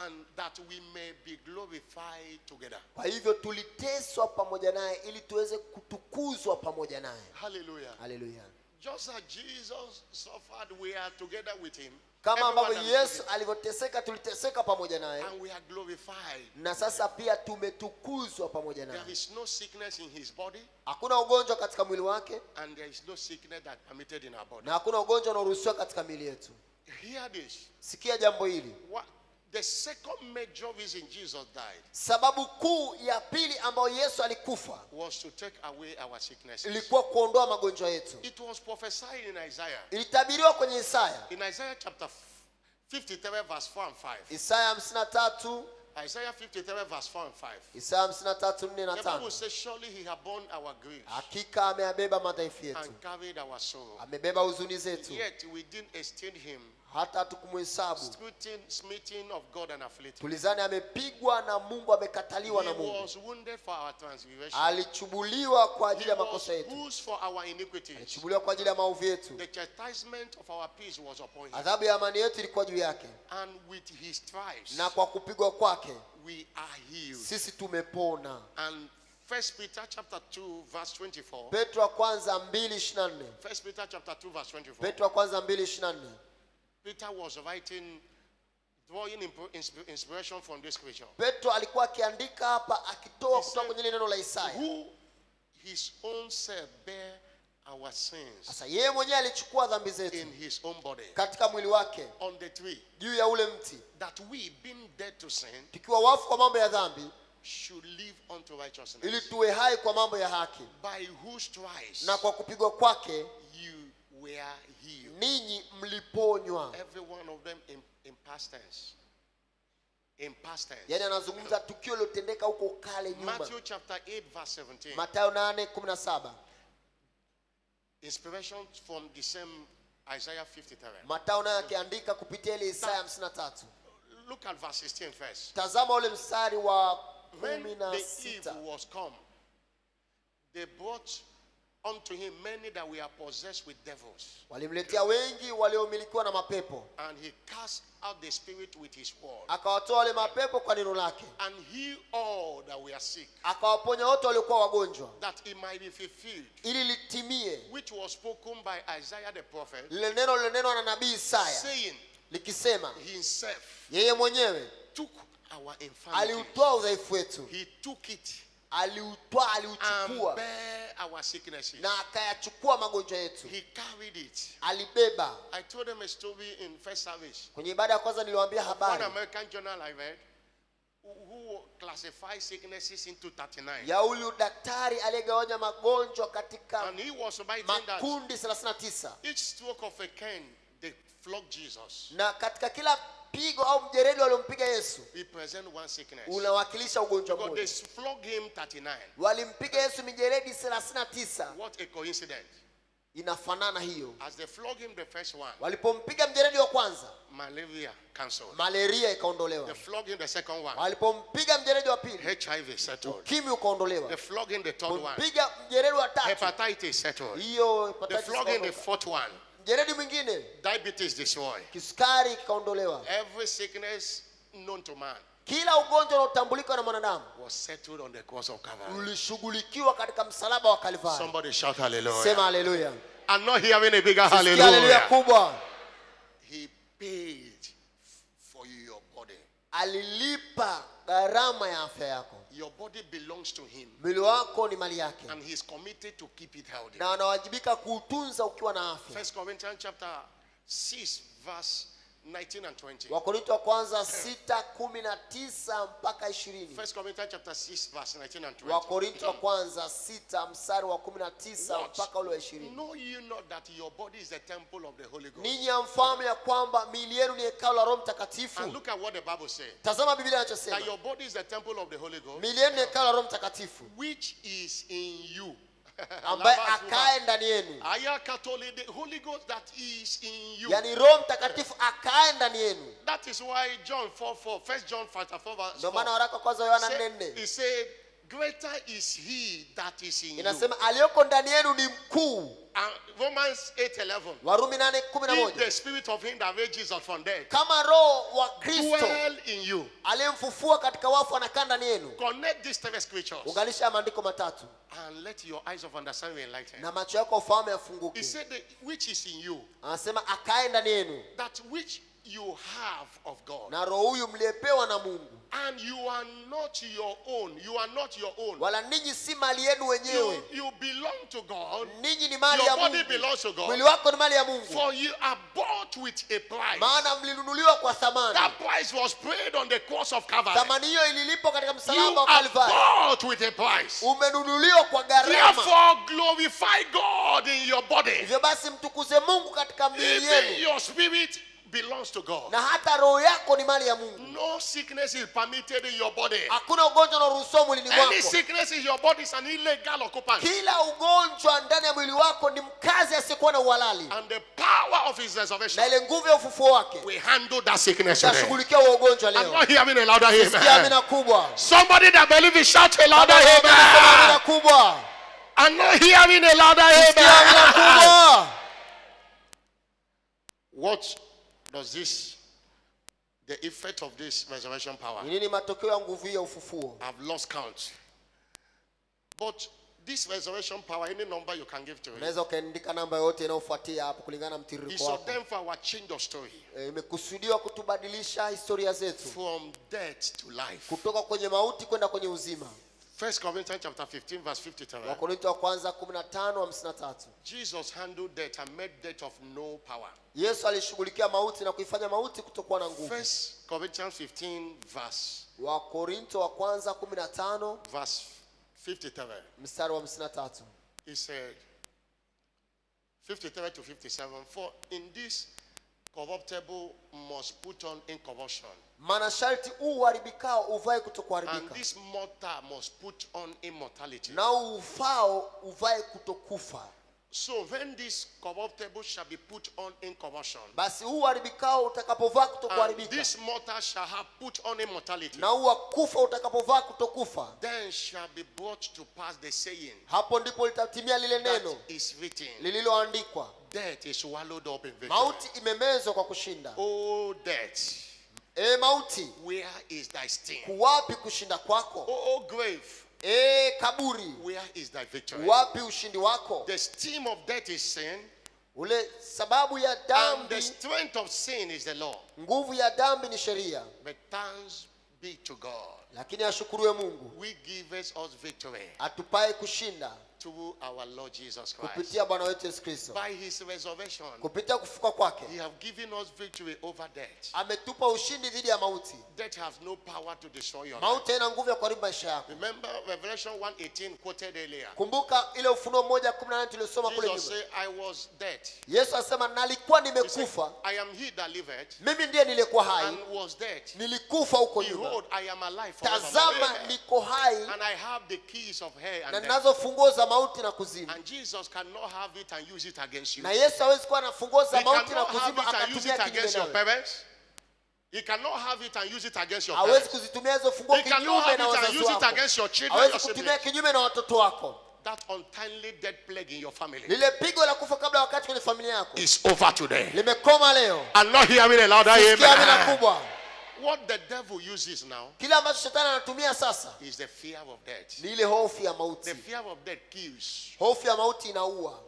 and that we may be glorified together. Kwa hivyo tuliteswa pamoja naye ili tuweze kutukuzwa pamoja naye. Hallelujah. Haleluya. Just as Jesus suffered, we are together with him. Kama ambavyo Everyone that is Yesu alivyoteseka, tuliteseka pamoja naye, and we are glorified. na sasa pia tumetukuzwa pamoja There naye. is no sickness in his body, Hakuna ugonjwa katika mwili wake, and there is no sickness that permitted in our body. na hakuna ugonjwa unaoruhusiwa katika miili yetu. Hear this. Sikia jambo hili. What the second major reason Jesus died Sababu kuu ya pili ambayo Yesu alikufa was to take away our sicknesses. ilikuwa kuondoa magonjwa yetu. It was prophesied in Isaiah. Ilitabiriwa kwenye Isaya. In Isaiah chapter 53 verse 4 and 5. Isaya 53, Isaiah 53 verse 4 and 5. Isaya 53, 4 na The Bible 5. says, surely he had borne our griefs Hakika ameyabeba madhaifu yetu, and carried our sorrow. amebeba huzuni zetu, Yet we didn't esteem him hata hatukumuhesabu. smitten of God and afflicted. Tulizani amepigwa na Mungu, amekataliwa He na Mungu. was wounded for our transgression. Alichubuliwa kwa ajili He ya was makosa yetu, bruised for our iniquities. alichubuliwa kwa ajili ya maovu yetu. The chastisement of our peace was upon him. Adhabu ya amani yetu ilikuwa juu yake, And with his stripes na kwa kupigwa kwake we are healed. sisi tumepona. And 1 Peter chapter 2 verse 24. Petro wa kwanza 2:24. 1 Peter chapter 2 verse 24. Petro wa kwanza 2:24. Peter was writing, drawing inspiration from this scripture. Petro alikuwa akiandika hapa akitoa kutoka kwenye neno la Isaya. Who his own self bear our sins Sasa yeye mwenyewe alichukua dhambi zetu in his own body katika mwili wake on the tree, juu ya ule mti, that we being dead to sin tukiwa wafu kwa mambo ya dhambi should live unto righteousness, ili tuwe hai kwa mambo ya haki, by whose stripes na kwa kupigwa kwake you were healed. ninyi mliponywa. Every one of them in past tense. In past tense. Yaani anazungumza tukio lilotendeka huko kale nyuma. Matthew chapter 8 verse 17. Mathayo 8:17. Inspiration from the same Isaiah 53. Mathayo naye akiandika kupitia ile Isaya 53. Look at verse 16 first. Tazama ule mstari wa When the 16. evil was come, they brought unto him many that were possessed with devils, Walimletea wengi waliomilikiwa na mapepo, and he cast out the spirit with his word, akawatoa wale mapepo kwa neno lake, and healed all that were sick, akawaponya wote waliokuwa wagonjwa, that it might be fulfilled, ili litimie which was spoken by Isaiah the prophet, lile neno lilonenwa na nabii Isaya saying, likisema, himself yeye mwenyewe took our infirmity, aliutoa udhaifu wetu, he took it aliutoa, and aliuchukua bare our sicknesses, na akayachukua magonjwa yetu, he carried it. alibeba. I told them a story in first service. Kwenye ibada ya kwanza niliwaambia One habari American journal I read, who classifies sicknesses into 39. ya huyu daktari aliyegawanya magonjwa katika And he was writing that makundi 39, each stroke of a cane they flogged Jesus na katika kila pigo au mjeredi waliompiga Yesu represent one sickness. unawakilisha ugonjwa Because they mmoja. flogged him 39. Walimpiga Yesu mijeredi 39. What a coincidence. Inafanana hiyo. As they flogged him the first one, Walipompiga mjeredi wa kwanza, malaria cancelled. malaria They ikaondolewa. flogged him the second one, Walipompiga mjeredi wa pili, HIV settled. ukimwi ukaondolewa. They flogged him the third one, Pompiga mjeredi wa tatu, hepatitis settled. hiyo They hepatitis flogged him the ikaondoka. fourth one, Mjeredi mwingine, diabetes destroyed. kisukari kikaondolewa. Every sickness known to man Kila ugonjwa unaotambulika na mwanadamu was settled on the cross of Calvary. ulishughulikiwa katika msalaba wa Kalvari. Somebody shout hallelujah. Sema haleluya. I'm not hearing a bigger Sikia haleluya hallelujah. kubwa. He paid for your body. Alilipa gharama ya afya yako. Your body belongs to him. Mwili wako ni mali yake. And he's committed to keep it healthy. Na anawajibika kuutunza ukiwa na afya. 1 Corinthians chapter 6 verse 19 and 20. Wakorintho wa kwanza 6:19 mpaka 20. 1 Corinthians chapter 6 verse 19 and 20. Wakorintho wa kwanza 6 mstari wa 19 mpaka ule wa 20. Know you not that your body is the temple of the Holy Ghost? Ninyi hamfahamu ya kwamba miili yenu ni hekalu la Roho Mtakatifu? And look at what the Bible says. Tazama Biblia inachosema. That your body is the temple of the Holy Ghost, Miili yenu ni hekalu la Roho Mtakatifu which is in you. ambaye akae ndani yenu. Aya Catholic, the Holy Ghost that is in you. Yaani Roho Mtakatifu akae ndani yenu. That is why John 4:4, 1 John 5:4 verse Ndio maana 4. waraka kwanza Yohana 4:4 He said, greater is he that is in you. inasema aliyoko ndani yenu ni mkuu. And Romans 8:11. Warumi If 8:11 the spirit of him that raised Jesus from dead kama Roho wa Kristo dwell in you. aliyemfufua katika wafu anakaa ndani yenu. Connect these three scriptures Unganisha maandiko matatu and let your eyes of understanding be enlightened. na macho yako ufahamu He yafunguke. said, which is in you, Anasema akae ndani yenu that which you have of God. na Roho huyu mliyepewa na Mungu, And you are not your own. You are not your own. wala ninyi si mali yenu wenyewe. You belong to God. Ninyi ni mali Your ya body Mungu. belongs to God. Mwili wako ni mali ya Mungu. For you are bought with a price. Maana mlinunuliwa kwa thamani. That price was paid on the cross of Calvary. Thamani hiyo ililipwa katika You msalaba wa are Kalvari. bought with a price. Umenunuliwa kwa gharama. Therefore, glorify God in your body. Hivyo basi mtukuze Mungu katika miili Even yenu. your spirit belongs to God. Na hata roho yako ni mali ya Mungu. No sickness is permitted in your body. Hakuna ugonjwa unaoruhusiwa mwilini Any mwako. sickness in your body is an illegal occupant. Kila ugonjwa ndani ya mwili wako ni mkazi asiyekuwa na uhalali. And the power of his Na resurrection ile nguvu ya ufufuo wake we handle that sickness today. itashughulikia huo ugonjwa I'm leo. not hearing a louder Sikia amen. amina kubwa. Somebody that believes it, shout a louder Sikia amina amen. kubwa. I'm not hearing a louder Sikia amina amen. kubwa. What does the effect of this resurrection power? Ni nini matokeo ya nguvu hii ya ufufuo? I've lost count. But this resurrection power, any number you can give to it, Unaweza ukaandika namba yote inayofuatia hapo kulingana na is mtiririko wako. ordained for our change of story. Imekusudiwa kutubadilisha historia zetu From death to life. kutoka kwenye mauti kwenda kwenye uzima. 1 Corinthians chapter 15 verse 53. Wakorintho wa kwanza 15:53. Jesus handled death and made death of no power. Yesu alishughulikia mauti na kuifanya mauti kutokuwa na nguvu. 1 Corinthians 15 verse Wakorintho wa kwanza 15 verse 53. mstari wa 53. He said 53 to 57, for in this corruptible must put on incorruption, Maana sharti uharibikao uvae and kutokuharibika, this mortal must put on immortality. na ufao uvae kutokufa. So when this corruptible shall be put on incorruption, Basi uharibikao utakapovaa and kutokuharibika, this mortal shall have put on immortality, na uwakufa utakapovaa kutokufa, then shall be brought to pass the saying hapo ndipo litatimia lile that neno is written, lililoandikwa, death is swallowed up in victory. mauti imemezwa kwa kushinda. Oh death, Mauti, where is thy sting? kuwapi kushinda kwako? Oh grave, Kaburi, where is thy victory? wapi ushindi wako? The sting of death is sin, Ule sababu ya and the dhambi, strength of sin is the law. nguvu ya dhambi ni sheria, But thanks be to God, lakini ashukuriwe Mungu we gives us victory atupaye kushinda through our Lord Jesus Christ. kupitia Bwana wetu Yesu Kristo. By his resurrection, Kupitia kufuka kwake he have given us victory over death. ametupa ushindi dhidi ya mauti. Death has no power to destroy your life. Mauti haina nguvu ya kuharibu maisha yako. Remember Revelation 1:18 quoted earlier. Kumbuka ile Ufunuo 1:18 tuliosoma kule Jesus nyuma. said, I was dead. Yesu asema nalikuwa He said, nimekufa, I am he that liveth mimi ndiye nilikuwa hai, and was dead. nilikufa huko nyuma. Behold, I am alive Tazama forevermore. niko hai And I have the keys of hell na and death. ninazo funguo za mauti na kuzimu. And Jesus cannot have it and use it against you. Na Yesu hawezi kuwa na funguo za He mauti na cannot have kuzimu it and use akatumia it kinyume against your nawe. parents. He cannot have it and use it against your Hawezi parents. kuzitumia hizo funguo He cannot kinyume have na it and wazazi use it wako. against your children, Hawezi your kutumia siblings. kinyume na watoto wako. That untimely death plague in your family Lile pigo la kufa kabla ya wakati kwenye familia yako is over today. limekoma leo. I'm not hearing a louder Sikia amina amen. kubwa. What the devil uses now kile ambacho shetani anatumia sasa is the fear of death. ni ile hofu ya The mauti. fear of death kills. Hofu ya mauti inaua.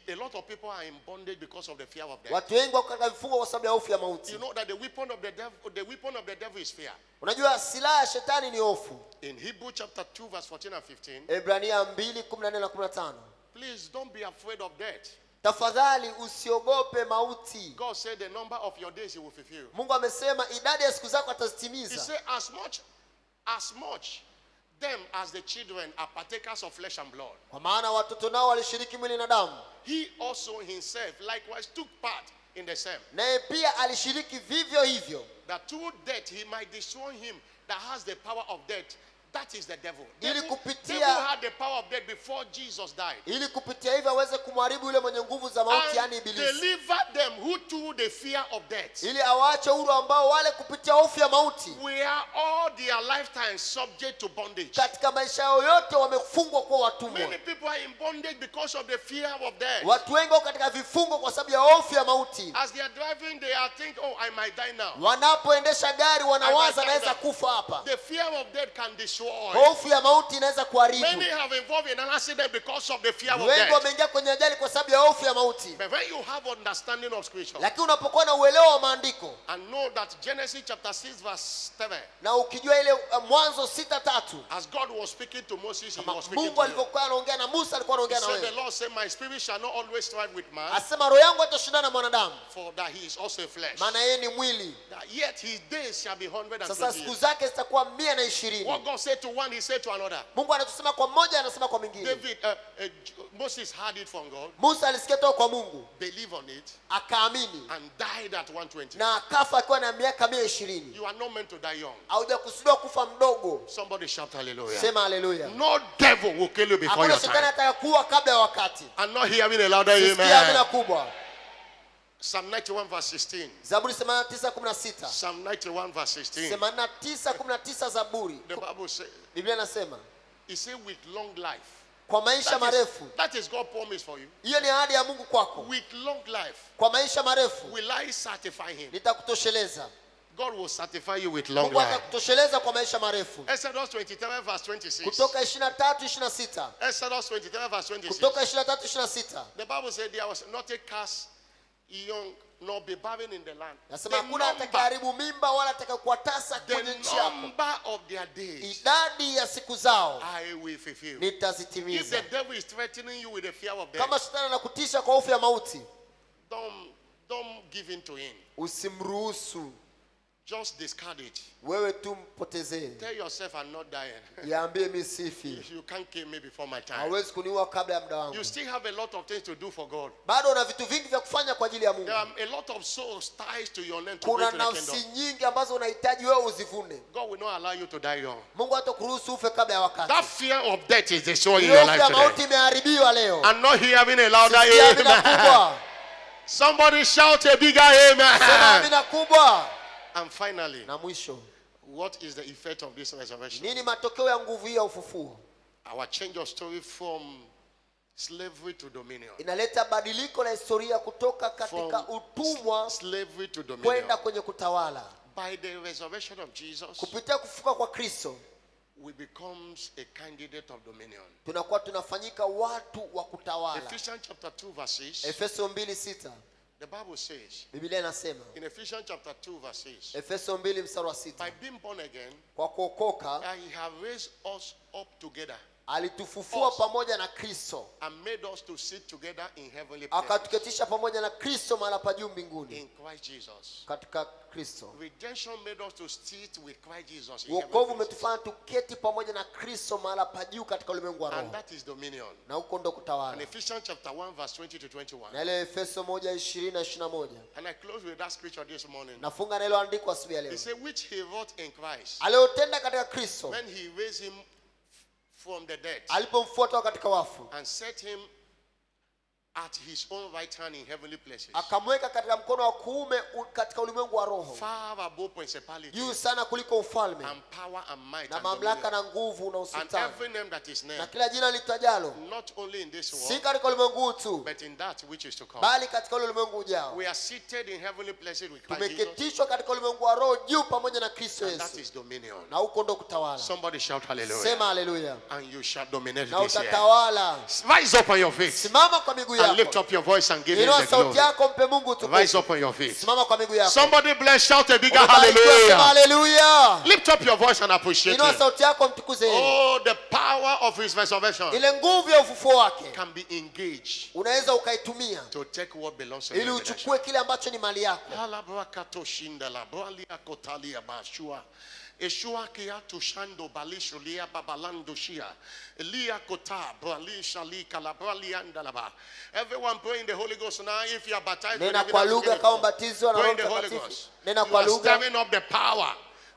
A lot of people are in bondage because of the fear of death. Watu wengi wako katika vifungo kwa sababu ya hofu ya mauti. You know that the weapon of the devil is fear. Unajua silaha ya shetani ni hofu. In Hebrew chapter 2 verse 14 and 15. Ebrania 2:14 na 15. Please don't be afraid of death. Tafadhali usiogope mauti. God said the number of your days he will fulfill. Mungu amesema idadi ya siku zako He atazitimiza. said as much them as the children are partakers of flesh and blood. Kwa maana watoto nao walishiriki mwili na damu. He also himself likewise took part in the same. Naye pia alishiriki vivyo hivyo. That through death he might destroy him that has the power of death. That is the devil. Ili Devil kupitia had the power of death before Jesus died. ili kupitia hivyo aweze kumharibu yule mwenye nguvu za mauti, yani And ibilisi. deliver them who through the fear of death Ili awaache huru ambao wale kupitia hofu ya mauti we are all their lifetime subject to bondage. katika maisha yao yote wamefungwa kuwa watumwa. Many people are in bondage because of the fear of death. Watu wengi wako katika vifungo kwa sababu ya hofu ya mauti. As they are driving, they are thinking, oh, I might die now. Wanapoendesha gari wanawaza I naweza might die kufa hapa. The fear of death can destroy. Hofu ya mauti inaweza kuharibu. Many have involved in an accident because of the fear of Wengi death. wameingia kwenye ajali kwa sababu ya hofu ya mauti. But when you have understanding of scripture Lakini unapokuwa na uelewa wa maandiko and know that Genesis chapter 6 verse 7, na ukijua ile Mwanzo 6:3, as God was speaking to Moses, he kama was speaking Mungu to you. alivyokuwa anaongea na Musa alikuwa He anaongea na said, the wewe. Lord said, my spirit shall not always strive with man, Asema roho yangu hatashindana na mwanadamu, for that he is also flesh. maana yeye ni mwili. That yet his days shall be 120 Sasa siku years. zake zitakuwa 120. What God said to one, he said to another. Mungu anatusema kwa mmoja, anasema kwa mwingine. David, Moses heard it from God, Musa alisikia toka kwa Mungu, believe on it, akaamini and died at 120. na akafa akiwa na miaka 120. You are not meant to die young. Haujakusudiwa kufa mdogo. Somebody shout hallelujah. Sema haleluya. No devil will kill you before Hakuna your shetani time. atakakuwa kabla ya wakati. I'm not hearing a louder Sikia amina amen. kubwa. Psalm 91 verse 16. Zaburi 89:16. Psalm 91 verse 16. 89:19 Zaburi. The Bible says, Biblia inasema it says with long life. kwa maisha marefu. That is God's promise for you. Hiyo ni ahadi ya Mungu kwako. With long life, Kwa maisha marefu will I satisfy him? nitakutosheleza. God will satisfy you with long Mungu life. atakutosheleza kwa maisha marefu. Exodus 23 verse 26. Kutoka 23:26. Exodus 23 verse 26. Kutoka 23:26. The Bible said there was not a cast young nor be barren in the land. Nasema hakuna atakayeharibu mimba wala atakayekuwa tasa kwenye The nchi yako. number of their days Idadi ya siku zao I will fulfill. If nitazitimiza. the devil is threatening you with the fear of death, Kama shetani anakutisha kwa hofu ya mauti, don't give in to him. usimruhusu. Just discard it. Wewe tu mpotezee. Tell yourself I'm not dying. Yaambie mimi sifi. You can't kill me before my time. Hawezi kuniua kabla ya muda wangu. You still have a lot of things to do for God. Bado una vitu vingi vya kufanya kwa ajili ya Mungu. There are a lot of souls ties to your name to Kuna bring to the nafsi kingdom. nyingi ambazo unahitaji wewe uzivune. God will not allow you to die young. Mungu hatakuruhusu ufe kabla ya wakati. That fear of death is destroying your Hofu life ya today. mauti imeharibiwa leo. I'm not hearing a louder Sikia amina amen. kubwa. Somebody shout a bigger Sema amen. amina kubwa. And finally, Na mwisho, what is the effect of this resurrection? nini matokeo ya nguvu hii ya ufufuo? Our change of story from slavery to dominion. Inaleta badiliko la historia kutoka katika From utumwa slavery to dominion. kwenda kwenye kutawala. By the resurrection of Jesus, Kupitia kufufuka kwa Kristo, we becomes a candidate of dominion. tunakuwa tunafanyika watu wa kutawala. Ephesians chapter 2 verse 6. Efeso 2:6. The Bible says, Biblia inasema, in Ephesians chapter 2 verse 6, Efeso 2:6, by being born again, kwa kuokoka he have raised us up together alitufufua pamoja na Kristo, and made us to sit together in heavenly places akatuketisha pamoja na Kristo mahali pa juu mbinguni. in Christ Jesus. Katika Kristo, Redemption made us to sit with Christ Jesus in heavenly wokovu places. umetufanya tuketi pamoja na Kristo mahali pa juu katika ulimwengu wa And roho, that is dominion. na huko ndo And kutawala. Ephesians chapter 1 verse 20 to 21. Na ile Efeso 1:20 na 21. And I close with that scripture this morning. Nafunga na ile andiko asubuhi ya He leo. said, which he wrought in Christ Aliotenda katika Kristo when he raised him from the dead alipomfuata katika wafu, and set him at his own right hand in heavenly places, akamweka katika mkono wa kuume katika ulimwengu wa roho, far above principality juu sana kuliko ufalme and power and might na and mamlaka dominion, na nguvu na and usultani, every name that is na named, kila jina litajalo, not only in this si world, katika ulimwengu huu tu, but in that which is to come. bali katika ule ulimwengu ujao. We are seated in heavenly places with Christ Jesus, Tumeketishwa katika ulimwengu wa roho juu pamoja na Kristo and that Yesu, is dominion. na huko ndo kutawala. Somebody shout hallelujah. Sema haleluya. And you shall dominate Na this year. utatawala. Rise up on your feet Simama kwa miguu and lift yako, up your voice and give him inua the sauti glory. yako, mpe Mungu Rise utukufu. up on your feet. Simama kwa miguu yako. Somebody bless, shout a bigger Umebarikiwa, sema hallelujah. haleluya. Lift up your voice and appreciate Inua him. sauti yako, mtukuze yeye. Oh, the power of his resurrection Ile nguvu ya ufufuo wake can be engaged unaweza ukaitumia to take what belongs to ili you. uchukue kile ambacho ni mali yako. Eshua kia tushando balisho lia babalando shia Elia kota bralisha li kalabrali andalaba. Everyone pray in the Holy Ghost now. If you are baptized, Nena kwa lugha kama ubatizwa na pray Roho in the Holy Mtakatifu. Ghost. Nena You kwa are lugha. stirring up the power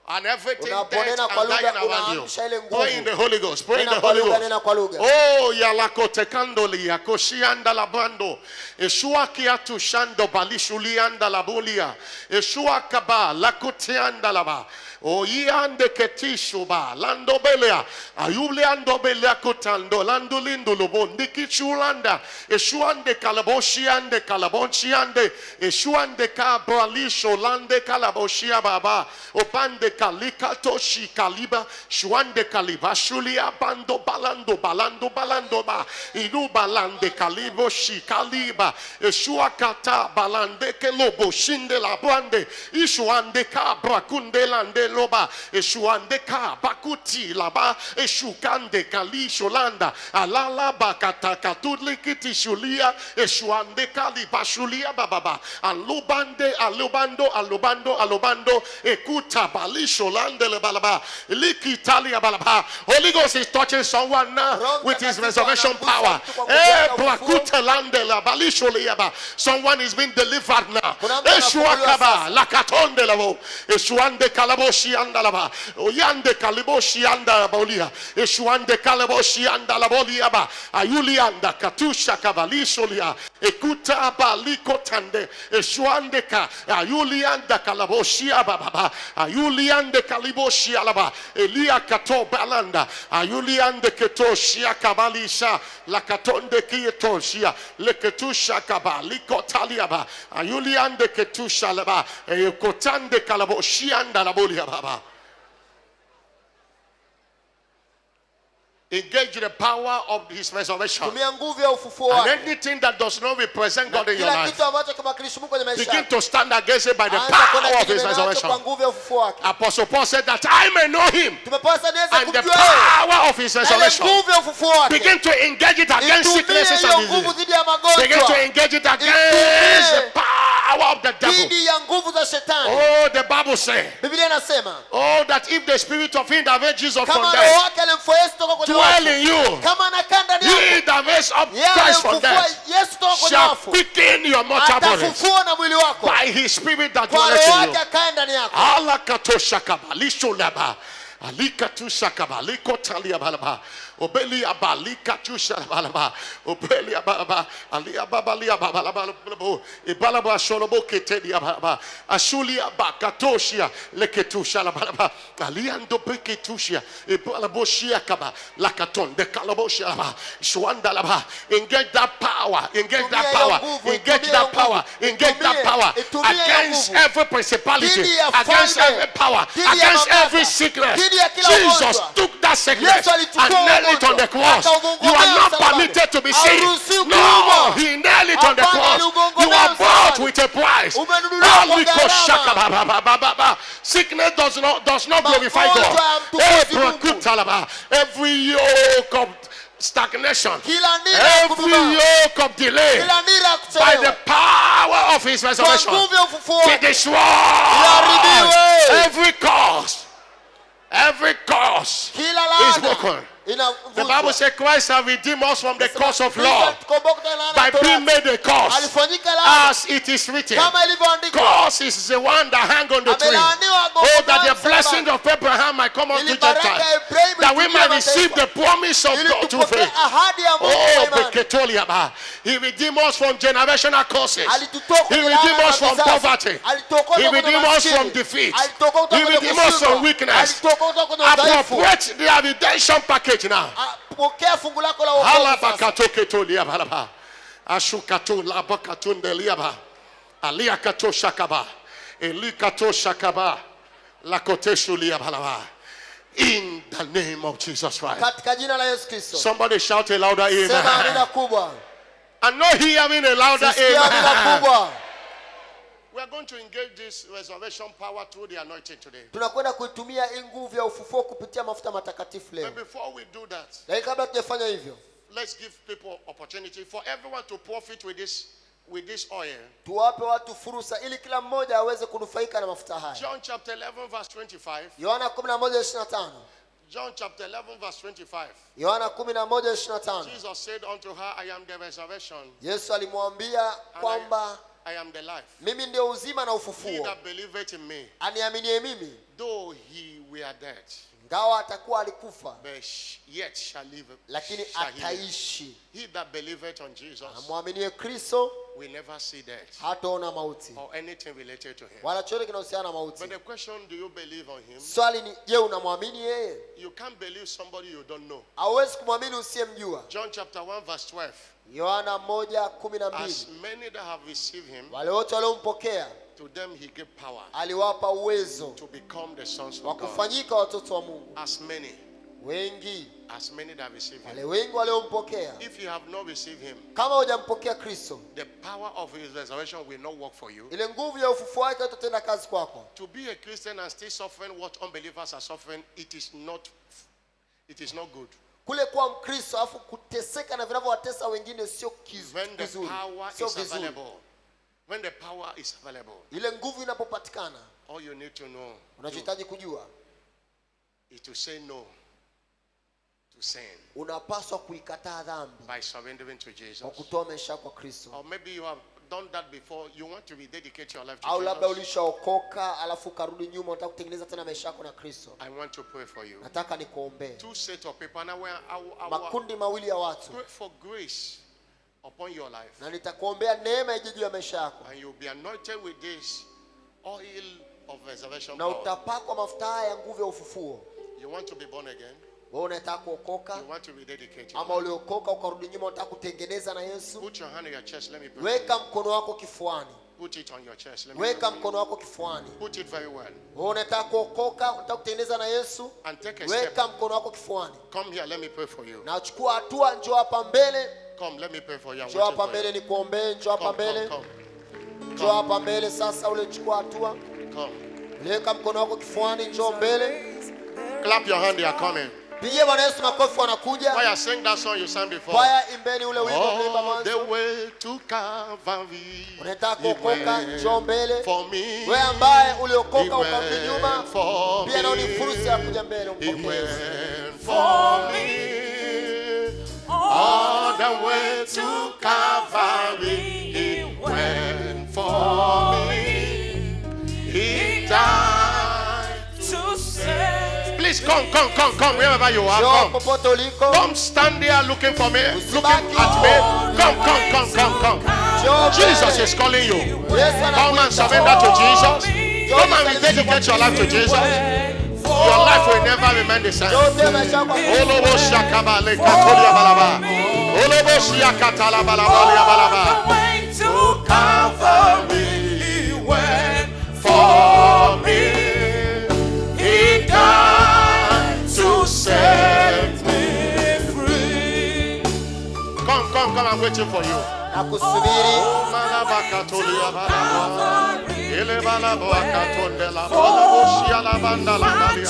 and everything dead Unaponena kwa and dying lugha, around you. unaamsha ile nguvu. Pray in the Holy Ghost. Pray in the Nena kwa Holy lugha, Ghost. nena kwa lugha. Oh, yalakotekandoli yakoshianda labando. Eshua kiatu shando balishulianda labulia. Eshua kaba lakoteanda laba. O yande ketishuba lando belea ayuleando belea kotando lando lindo lobo ndikichulanda eshuande kalaboshiande kalabonshiande eshuande kabralisho lande kalaboshia baba opande kalikatoshi kaliba shuande kaliba shulia bando balando ba inu balande kaliboshi kaliba eshua kata balande kelobo shinde la brande ishuande kabra kundelande loba eshuande ka bakuti laba eshukande kalisho landa alala bakata katulikiti shulia eshuande kali bashulia bababa alubande alubando ekuta balisho lande le balaba likitalia balaba. Holy Ghost is touching someone now with his resurrection power. Bakuta lande la balisho liaba. Someone is being delivered now. Eshuakaba lakatonde lavo eshuande kalabo andalaba oyande kaliboshi andalabolia eshuande kaliboshi andalaboliaba ayulianda katusha kabalisholia ekuta baliko tande eshuande ka ayulianda kalaboshi ababa ayuliande kaliboshi alaba elia kato balanda ayuliande ketoshia kabalisha lakatonde kietoshia leketusha kabaliko taliaba ayuliande ketusha laba ekotande kalaboshi andalabolia baba. Engage the power of his resurrection. Tumia nguvu ya ufufuo And wake. anything that does not represent God in your Kila life, kitu ambacho kimwakilishi Mungu kwenye maisha begin yako, to stand against it by the anza kwenda power of his kinyume nacho resurrection. kwa nguvu ya ufufuo wake. Apostle Paul said that I may know him Tumepaswa niweze and the kumjua yeye. power of his Na ile resurrection. nguvu ya ufufuo wake. Begin to engage it against Itumie sicknesses hiyo and nguvu diseases. dhidi ya Begin to magonjwa, engage it against the power of the devil. dhidi ya nguvu za shetani. Oh, the Bible says, Biblia inasema oh, that if the spirit of him that raised Jesus from kama roho death wake alimfufua Yesu toka kwenye dwell wafu, in you, kama anakaa ndani yako, he that raised up yeye Christ from alimfufua death Yesu toka kwenye shall wafu, quicken your mortal bodies atafufua na mwili wako by his spirit that kwa dwelleth roho in you. wake akae ndani yako. Alakatoshakabalisholaba. Alikatushakabalikotaliabalaba. Obeliabalikatushalabalaba. Obeliababa. Aliababaliababalabo. Ibalabasholoboketeriabalaba. Ashuliabakatoshia. Leketushalabalaba. Aliandobekitushia. Ibalaboshiakaba. Lakatondekalaboshia. Shwandalaba. Engage that power. Engage that power. Engage that power. Engage that power. Against every principality. Against every power. Against every sickness. Jesus took that sickness and nailed it on the cross. You are not permitted to be sick. No, he nailed it on the cross. You are bought with a price. Sickness does not glorify God. Every yoke of stagnation, every yoke of delay, by the power of his resurrection, be destroyed. Every curse is broken. The Bible says Christ has redeemed us from the curse of law by being made a curse, as it is written. Curse is the one that hang on the tree. Oh, that the blessing of Abraham might come unto Gentiles, that we might receive the promise of God through faith. Oh, He redeemed us from generational curses. He redeemed us from poverty. He redeemed us from defeat. He redeemed us from weakness. Appropriate the redemption package now. Ashukato labakatun deliaba. Aliakato shakaba. Elikato shakaba. Lakoteshu liabalaba. In the name of Jesus Christ. Somebody shout a louder amen. I'm not hearing a louder amen. We are going to engage this resurrection power through the anointing today. But before we do that, let's give people opportunity for everyone to profit with this oil. John chapter 11 verse 25. John chapter 11 verse 25. Jesus said unto her, I am the resurrection. I am the life. He that believeth in me, though he were dead, but yet shall live. He that believeth on Jesus will never see death or anything related to him. But the question, do you believe on him? You can't believe somebody you don't know. John chapter 1 verse 12. As many that have received him, to them he gave power to become the sons of God. As many that receive him. If you have not received him, the power of his resurrection will not work for you. To be a Christian and still suffering what unbelievers are suffering, it is not good. When the power is available, all you need to know is to say no to sin by surrendering to Jesus. Or maybe you have done that before, you want to rededicate your life to Jesus. I want to pray for you. 2 sets of people. Now pray for grace upon your life. And you'll be anointed with this oil of resurrection power. You want to be born again? You want to rededicate your life? Put your hand on your chest, let me pray. Put it on your chest, let me pray. Put it very well. And take a step. Come here, let me pray for you. Come, let me pray for you. Clap your hand, they are coming. Why you sing that song you sang before? All the way to Calvary, He went for me. He went for me. He went for me. All the way to Calvary, He went for me. He died to save. Please come, wherever you are, come stand there looking for me, looking at me. Come. Jesus is calling you. Come and surrender to Jesus. Come and rededicate your life to Jesus. Your life will never remain the same. To Calvary, He went for me. He died to set me free. Come, I'm waiting for you.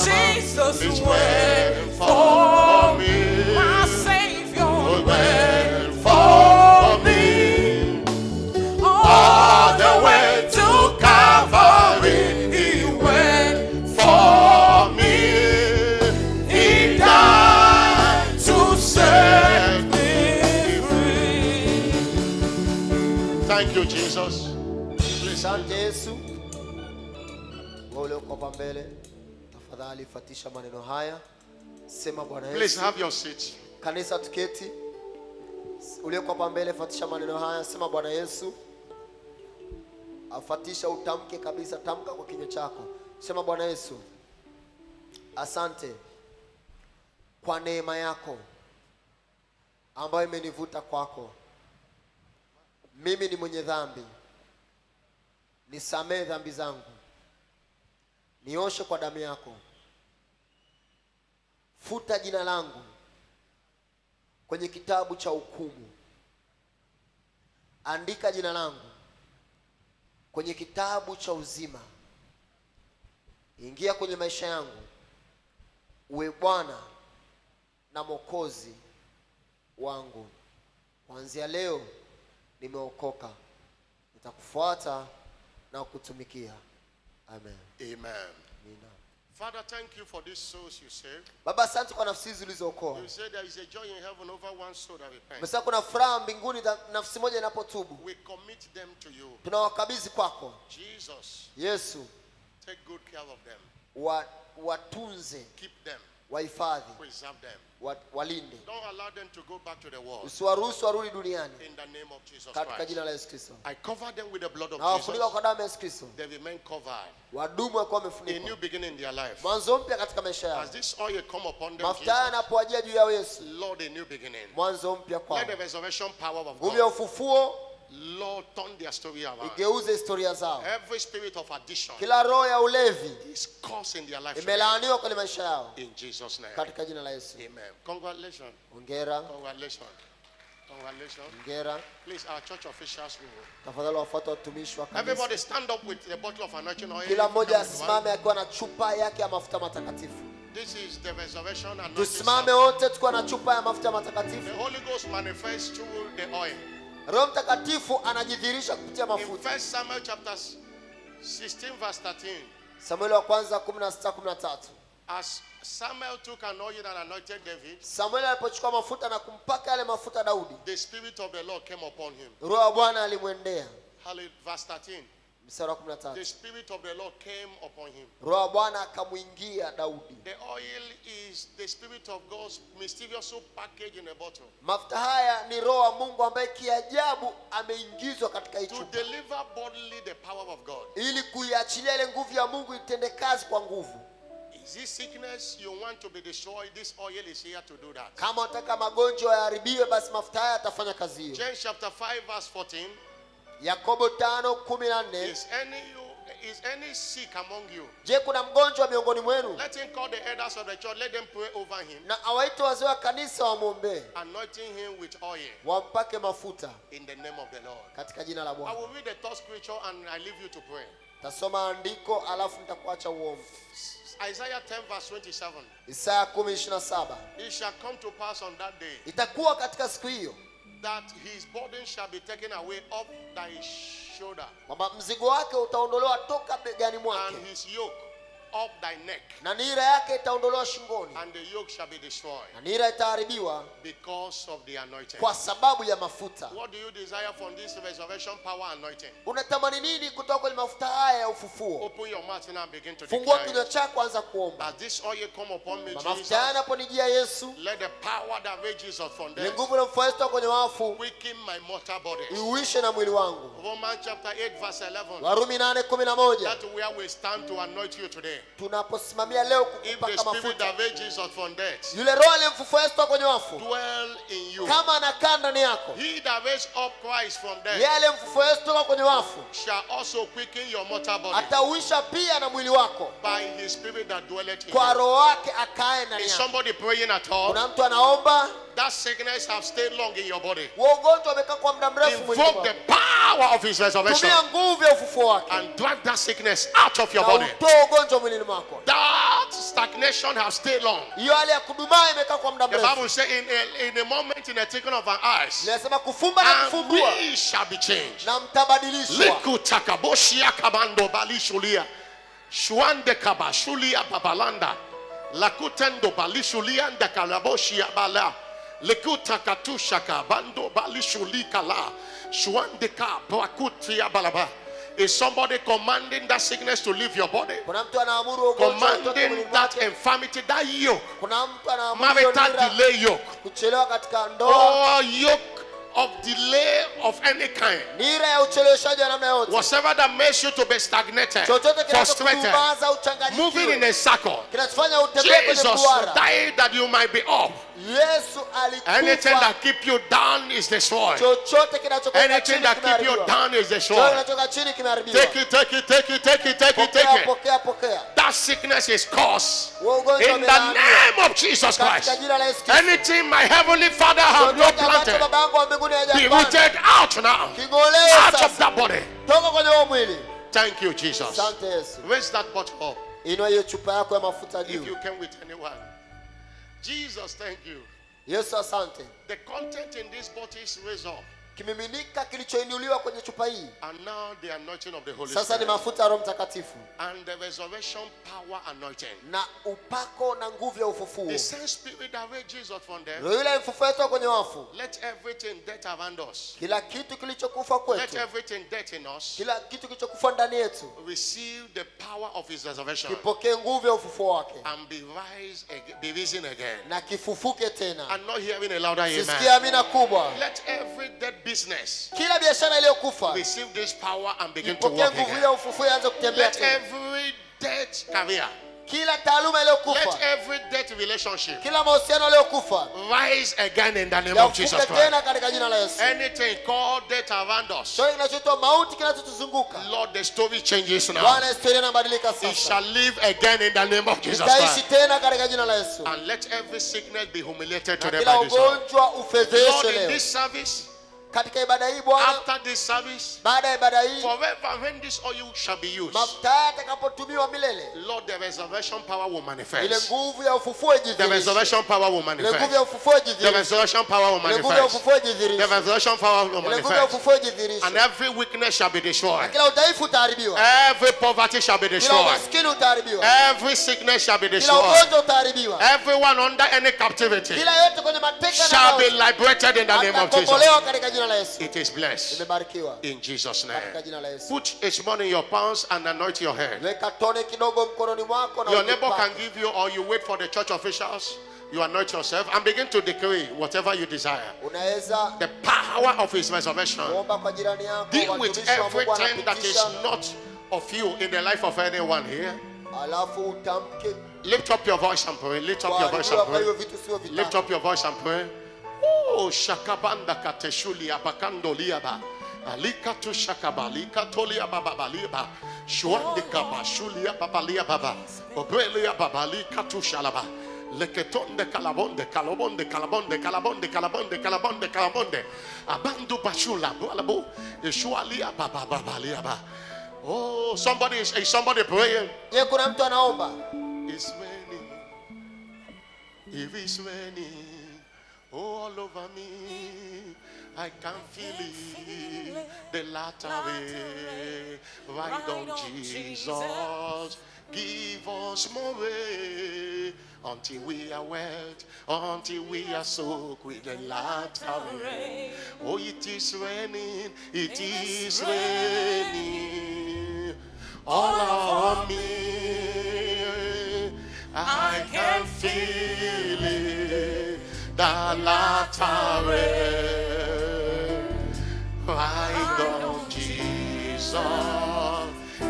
Jesus went for me. My Savior went for me. All the way to Calvary, He went for me. He died Thank you, Jesus. Please. Asante Yesu. Wewe uko hapa mbele, tafadhali fatisha maneno haya. Sema Bwana Yesu. Please have your seat. Kanisa tuketi. Ulioko hapa mbele, fatisha maneno haya. Sema Bwana Yesu. Afatisha, utamke kabisa, tamka kwa kinywa chako. Sema Bwana Yesu, asante kwa neema yako ambayo imenivuta kwako. Mimi ni mwenye dhambi. Nisamehe dhambi zangu. Nioshe kwa damu yako. Futa jina langu kwenye kitabu cha hukumu. Andika jina langu kwenye kitabu cha uzima. Ingia kwenye maisha yangu. Uwe Bwana na Mwokozi wangu. Kuanzia leo nimeokoka. Nitakufuata na kukutumikia. Amen. Amen. Amina. Father, thank you for these souls you saved. Baba, asante kwa nafsi hizi ulizookoa. You said there is a joy in heaven over one soul that repents. Umesema kuna furaha mbinguni nafsi moja inapotubu. We commit them to you. Tunawakabidhi kwako. Jesus, Yesu, take good care of them. watunze, Keep them. wahifadhi, Preserve them. walinde. Don't allow them to go back to the world. Usiwaruhusu warudi duniani. In the name of Jesus Katika Christ. jina la Yesu Kristo. I cover them with the blood of Na wafunika Jesus. kwa damu ya Yesu Kristo. They remain covered. Wadumu wakiwa A new wamefunikwa. beginning in their life. Mwanzo mpya katika maisha yao. As this oil come upon them, Mafuta haya Jesus, yanapowajia juu yao Yesu, Lord, a new beginning. mwanzo mpya kwao. Let the resurrection power of Nguvu ya God, ufufuo Lord, turn their story around. igeuze historia zao. Every spirit of addiction Kila roho ya ulevi is caused in their life. imelaaniwa kwenye maisha yao In Jesus' name. katika jina la Yesu. Amen. Congratulations. Hongera, Congratulations. Congratulations. hongera. Please, our church officials will. Tafadhali wafuate watumishi wa kanisa. Everybody stand up with a bottle of anointing oil. Kila mmoja asimame akiwa na chupa yake ya mafuta matakatifu. This is the resurrection anointing. Tusimame wote tukiwa na chupa ya mafuta matakatifu. The Holy Ghost manifests through the oil. Roho Mtakatifu anajidhihirisha kupitia In mafuta. 1 Samuel chapter 16 verse 13, Samueli wa kwanza 16:13. as Samuel took an oil and anointed David, Samueli alipochukua mafuta na kumpaka yale mafuta Daudi, the Spirit of the Lord came upon him. Roho wa Bwana alimwendea. Hallelujah. Verse 13, Mstari wa the 13. Spirit of the Lord came upon him. Roho wa Bwana akamwingia Daudi. The oil is the Spirit of God's mysterious package in a bottle Mafuta haya ni Roho wa Mungu ambaye kiajabu ameingizwa katika hii to chupa deliver bodily the power of God. ili kuiachilia ile nguvu ya Mungu itende kazi kwa nguvu. Is this sickness you want to be destroyed? This oil is here to do that. Kama unataka magonjwa yaharibiwe, basi mafuta haya yatafanya kazi hiyo. James chapter 5 verse 14, Yakobo 5:14. is any sick among you? Je, kuna mgonjwa miongoni mwenu? Let him call the elders of the church, let them pray over him, Na awaite wazee wa kanisa wamwombee, anointing him with oil wampake mafuta in the name of the Lord. katika jina la I Bwana. will read the third scripture and I leave you to pray. Tasoma andiko alafu nitakuacha uombe. Isaiah 10 verse 27. Isaya 10:27. It shall come to pass on that day Itakuwa katika siku hiyo that his burden shall be taken away off thy shoulder, kwamba mzigo wake utaondolewa toka begani mwake and his yoke off thy neck, na nira yake itaondolewa shingoni and the yoke shall be destroyed na nira itaharibiwa because of the anointing. kwa sababu ya mafuta. What do you desire from this resurrection power anointing? Unatamani nini kutoka kwenye mafuta haya ya ufufuo? Open your mouth now and begin to Fungua declare kinywa it. chako, anza kuomba. As this oil come upon me, Mafuta haya Jesus, yanaponijia Yesu, let the power that raised Jesus from ile death nguvu iliyomfufua Yesu kwenye wafu quicken my mortal body. iuishe na mwili wangu. Romans chapter 8 verse 11. Warumi 8:11. That's where we stand to anoint you today. Tunaposimamia leo If the kukupaka spirit mafuta, that raised Jesus from death yule roho aliyemfufua Yesu kwenye wafu dwell in you, kama anakaa ndani yako, he that raised up Christ from yeye death aliyemfufua Yesu toka kwenye wafu shall also quicken your mortal body atauisha pia na mwili wako by his spirit that dwelleth in kwa you. roho wake akae ndani Is yako. somebody praying at all? Kuna mtu anaomba, That sickness have stayed long in your body. huo ugonjwa umekaa kwa muda mrefu mwilini Invoke the mwako. power of his resurrection Tumia nguvu ya ufufuo wake and drive that sickness out of your na body. utoe ugonjwa mwilini mwako. That stagnation have stayed long. Hiyo hali ya kudumaa imekaa kwa muda The mrefu. Bible says in a moment, in a twinkling of an eyes, Inasema kufumba na and kufumbua we shall be changed. na mtabadilishwa. Likutakaboshia kabando balishulia. Shuande kabashulia babalanda. Lakutendo balishulia ndakalaboshia bala. Likuta katusha kabando balishulika la. Shwandika Brakutia Balaba. Is somebody commanding that sickness to leave your body? Kuna mtu anaamuru ugonjwa utoke Commanding mwilini that mwake. infirmity, that yoke, Kuna mtu anaamuru marital delay yoke, kuchelewa katika ndoa, or yoke of delay of any kind. nira ya ucheleweshaji wa namna yote. Whatever that makes you to be stagnated, Chochote frustrated, kinachokudumaza moving in uchanganyikiwe, a circle. kinachofanya utembee kwenye Jesus duara. died that you might be up. Yesu Anything alikufa. that keep you down is destroyed. Chochote kinachokuweka Anything chini that keep you kimeharibiwa. down is Chochote destroyed. kinachokuweka chini kimeharibiwa. Take it, take it, take it, take it, take it, Pokea, take it. pokea, pokea. That sickness is caused Huo ugonjwa in the umelaaniwa. name of Jesus Katika Christ. jina la Yesu Kristo. Anything my heavenly Father has not Chochote ambacho planted, baba yangu wa mbinguni be hajapanda, rooted out now, king'olewe out of sasa. that body. Toka kwenye huo mwili. Thank you, Jesus. Asante Yesu. Raise that bottle up Inua hiyo chupa yako ya mafuta if juu. you can with anyone. Jesus, thank you. Yesu asante. The content in this bottle is raised up. Kimiminika kilichoinuliwa kwenye chupa hii. And now the anointing of the Holy Sasa ni Spirit. mafuta ya Roho Mtakatifu And the resurrection power anointing. na upako na nguvu ya ufufuo. The same spirit that raised Jesus from them. Ndio yule mfufua toka kwenye wafu. Let everything dead around us. Kila kitu kilichokufa Let kwetu, everything dead in us kila kitu kilichokufa ndani yetu, receive the power of his resurrection kipokee nguvu ya ufufuo wake and be risen again. na kifufuke tena. I'm not hearing a louder Sisikia amen. amina kubwa. Let every dead business Kila biashara iliyokufa receive this power and begin to ipokee walk nguvu again. ya ufufuo ianze kutembea Let tena. every dead career, Kila taaluma let iliyokufa, every dead relationship kila mahusiano yaliyokufa rise again in the name of Jesus yafufuke Christ. tena katika jina la Yesu. Anything called death around us, Chochote kinachoitwa mauti kinachotuzunguka, Lord, the story changes now. Bwana, historia inabadilika It sasa. shall live again in the name of Jesus Itaishi Christ. tena katika jina la Yesu. And let every sickness be humiliated Na today kila by this Lord. ugonjwa Lord, ufedheshwe in leo. this service, Katika ibada hii Bwana, after this service, baada ya ibada hii, forever when this oil shall be used, mafuta haya yatakapotumiwa milele, Lord, the resurrection power will ile manifest. nguvu ya ufufuo The ijidhihirishe. resurrection power will Ile nguvu manifest. ya ufufuo The ijidhihirishe. resurrection power will Ile nguvu ya manifest. ufufuo The ijidhihirishe. resurrection power will Ile nguvu ya manifest. ufufuo ijidhihirishe. And every weakness shall be destroyed. Kila udhaifu utaharibiwa. Every poverty shall be Kila destroyed. umaskini utaharibiwa. Every sickness shall be Kila destroyed. ugonjwa utaharibiwa. Everyone under any captivity Kila yote kwenye mateka na shall be mauti liberated in the name of Jesus. atakombolewa katika jina la Yesu. It is blessed Imebarikiwa in Jesus' katika name. jina la Yesu. Put a small in your palms and anoint your head. Weka tone kidogo mkononi mwako na Your neighbor ujipake. can give you, or you wait for the church officials. You anoint yourself and begin to decree whatever you desire. Unaweza The power of his resurrection. kuomba kwa jirani yako, Deal with watumishi wa Mungu everything that is wanapitisha, not of you in the life of anyone here. alafu utamke Lift up your voice and pray. Lift up your voice and kwa hivyo pray. vitu sio Lift vitatu. up your voice and pray. Oh, shakabanda kateshuli abakando liaba. Alika tu shakabalika tolia baba baliba. Shwandika bashulia babalia baba. Obelia babalika tu shalaba. Leketonde kalabonde kalabonde kalabonde kalabonde kalabonde kalabonde kalabonde. Abandu bashula bualabu. Eshualia baba babalia ba. Oh, somebody is somebody praying. Je, kuna mtu anaomba? It's raining. It is raining all over me. I can feel it. The latter way. Right on, Jesus. Give us more rain until we are wet, until we are soaked with the latter rain. Oh, it is raining. It is raining all around me. I can feel it, the latter rain. Right on, Jesus,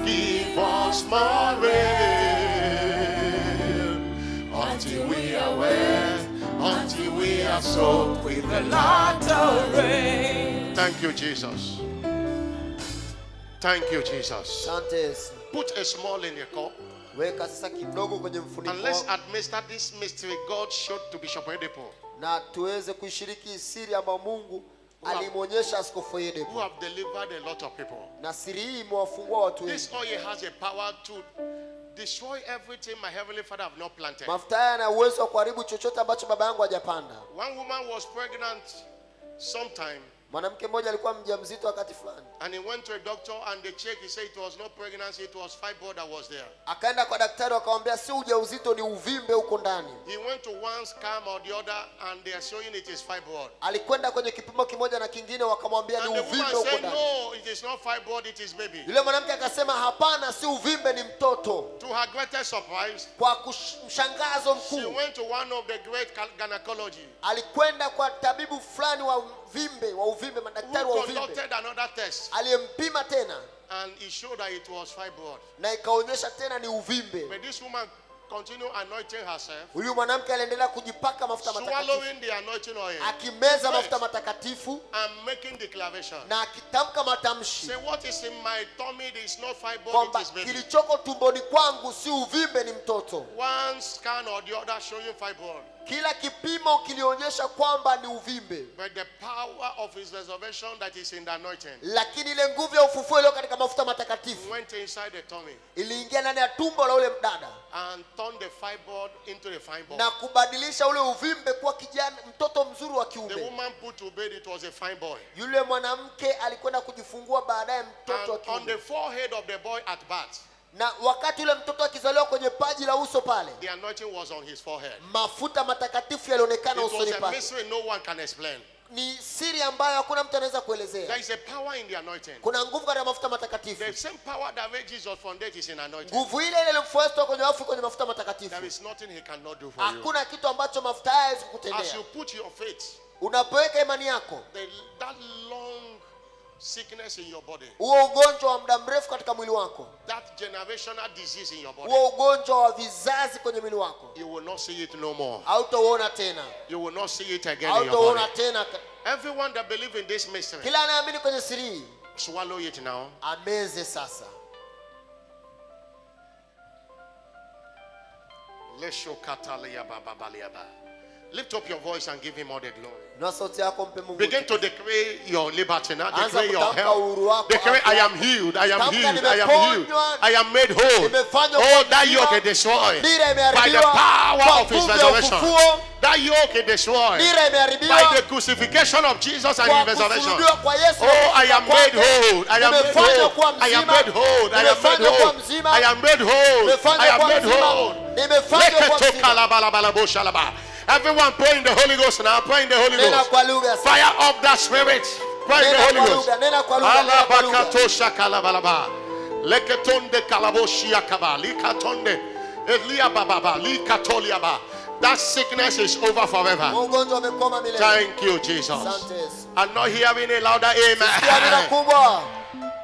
give us more rain until we are wet, until we are soaked with the latter rain. Thank you, Jesus. Thank you, Jesus. Asante Yesu. Put a small in your cup. Weka sasa kidogo kwenye And mfuniko let's wako, administer this mystery God showed to Bishop Oyedepo, na tuweze kuishiriki siri ambayo Mungu alimwonyesha Askofu who Oyedepo. have delivered a lot of people. Na siri hii imewafungua watu This wengi. oil has a power to destroy everything my heavenly Father have not planted. Mafuta haya yana uwezo wa kuharibu chochote ambacho baba yangu hajapanda. One woman was pregnant sometime, Mwanamke mmoja alikuwa mjamzito wakati fulani. And he went to a doctor and they checked. He said it was not pregnancy, it was fibroid that was there. Akaenda kwa daktari akamwambia si ujauzito ni uvimbe huko ndani. He went to one scan or the other and they are showing it is fibroid. Alikwenda kwenye kipimo kimoja na kingine wakamwambia ni uvimbe huko ndani. And the woman said no, it is not fibroid, it is baby. Yule mwanamke akasema hapana, si uvimbe ni mtoto. To her greatest surprise, Kwa mshangazo she mkuu, went to one of the great gynecology. alikwenda kwa tabibu fulani wa uvimbe, madaktari wa Who uvimbe. conducted another test. Aliyempima tena And he showed that it was fibroid. na ikaonyesha tena ni uvimbe. But this woman continued anointing herself, Huyu mwanamke aliendelea kujipaka mafuta matakatifu, swallowing the anointing oil, akimeza mafuta matakatifu and making declaration. na akitamka matamshi Say, what is in my tummy is not fibroid, kwamba it is baby. kilichoko tumboni kwangu si uvimbe, ni mtoto. One scan or the other showing fibroid. Kila kipimo kilionyesha kwamba ni uvimbe, But the power of his resurrection that is in the anointing lakini ile nguvu ya ufufuo iliyo katika mafuta matakatifu went inside the tummy iliingia ndani ya tumbo la ule mdada and turned the fibroid into the fine boy. na kubadilisha ule uvimbe kuwa kijana, mtoto mzuri wa The kiume. woman put to bed, it was a fine boy. Yule mwanamke alikwenda kujifungua baadaye mtoto wa And on the kiume, forehead of the boy at birth, na wakati yule mtoto akizaliwa kwenye paji la uso pale, the anointing was on his forehead. mafuta matakatifu yalionekana It was usoni a pake. mystery no one can explain. Ni siri ambayo hakuna mtu anaweza There kuelezea. is a power in the anointing. Kuna nguvu katika mafuta matakatifu. The same power that raised Jesus from death is in anointing. Nguvu ile ile ilimfufua kutoka kwenye wafu kwenye mafuta matakatifu. There is nothing he cannot do for you. Hakuna kitu ambacho mafuta haya hayawezi As kukutendea. you put your faith, Unapoweka imani yako, that long sickness in your body, huo ugonjwa wa muda mrefu katika mwili wako, that generational disease in your body, huo ugonjwa wa vizazi kwenye mwili wako, you will not see it no more. hautauona tena. You will not see it again in your Hautauona body. tena. Everyone that believes in this mystery, Kila anaamini kwenye siri hii, swallow it now. ameze sasa. Lift up your voice and give him all the glory. Na sauti yako mpe Mungu. Begin to declare your liberty now. Anza Declare your kutamka uhuru health. wako, Declare, afya I am yako. healed. I am Tamka, healed. I am healed. nimeponywa, I am made whole. nimefanywa Oh, kuwa that mzima, yoke is destroyed dira by the imeharibiwa power kwa of his nguvu ya resurrection. ufufuo. That yoke is destroyed Dira by imeharibiwa the crucifixion of Jesus and kwa his resurrection. kusulubiwa kwa Yesu. Oh, I am made whole. I am made Nimefanywa kuwa whole. I am mzima. made whole. I am made Nimefanywa kuwa whole. mzima. I am made whole. Nimefanywa I am kuwa made mzima. whole. Nimefanywa kuwa Leketo mzima. kalabalabalaboshalaba. Everyone pray in the Holy Ghost now. Pray in the Holy Nena Ghost. kwa lugha sasa. Fire up that spirit. Pray in the Nena Holy kwa Ghost. lugha, nena kwa lugha, nena kwa lugha. Alabakatosha kalabalaba. Leketonde kalaboshia kaba. Likatonde. Elia bababa. Likatoliaba. That sickness is over forever. Ugonjwa umekoma milele. Thank you, Jesus. Asante Yesu. I'm not hearing a louder Sikia neno amen. kubwa.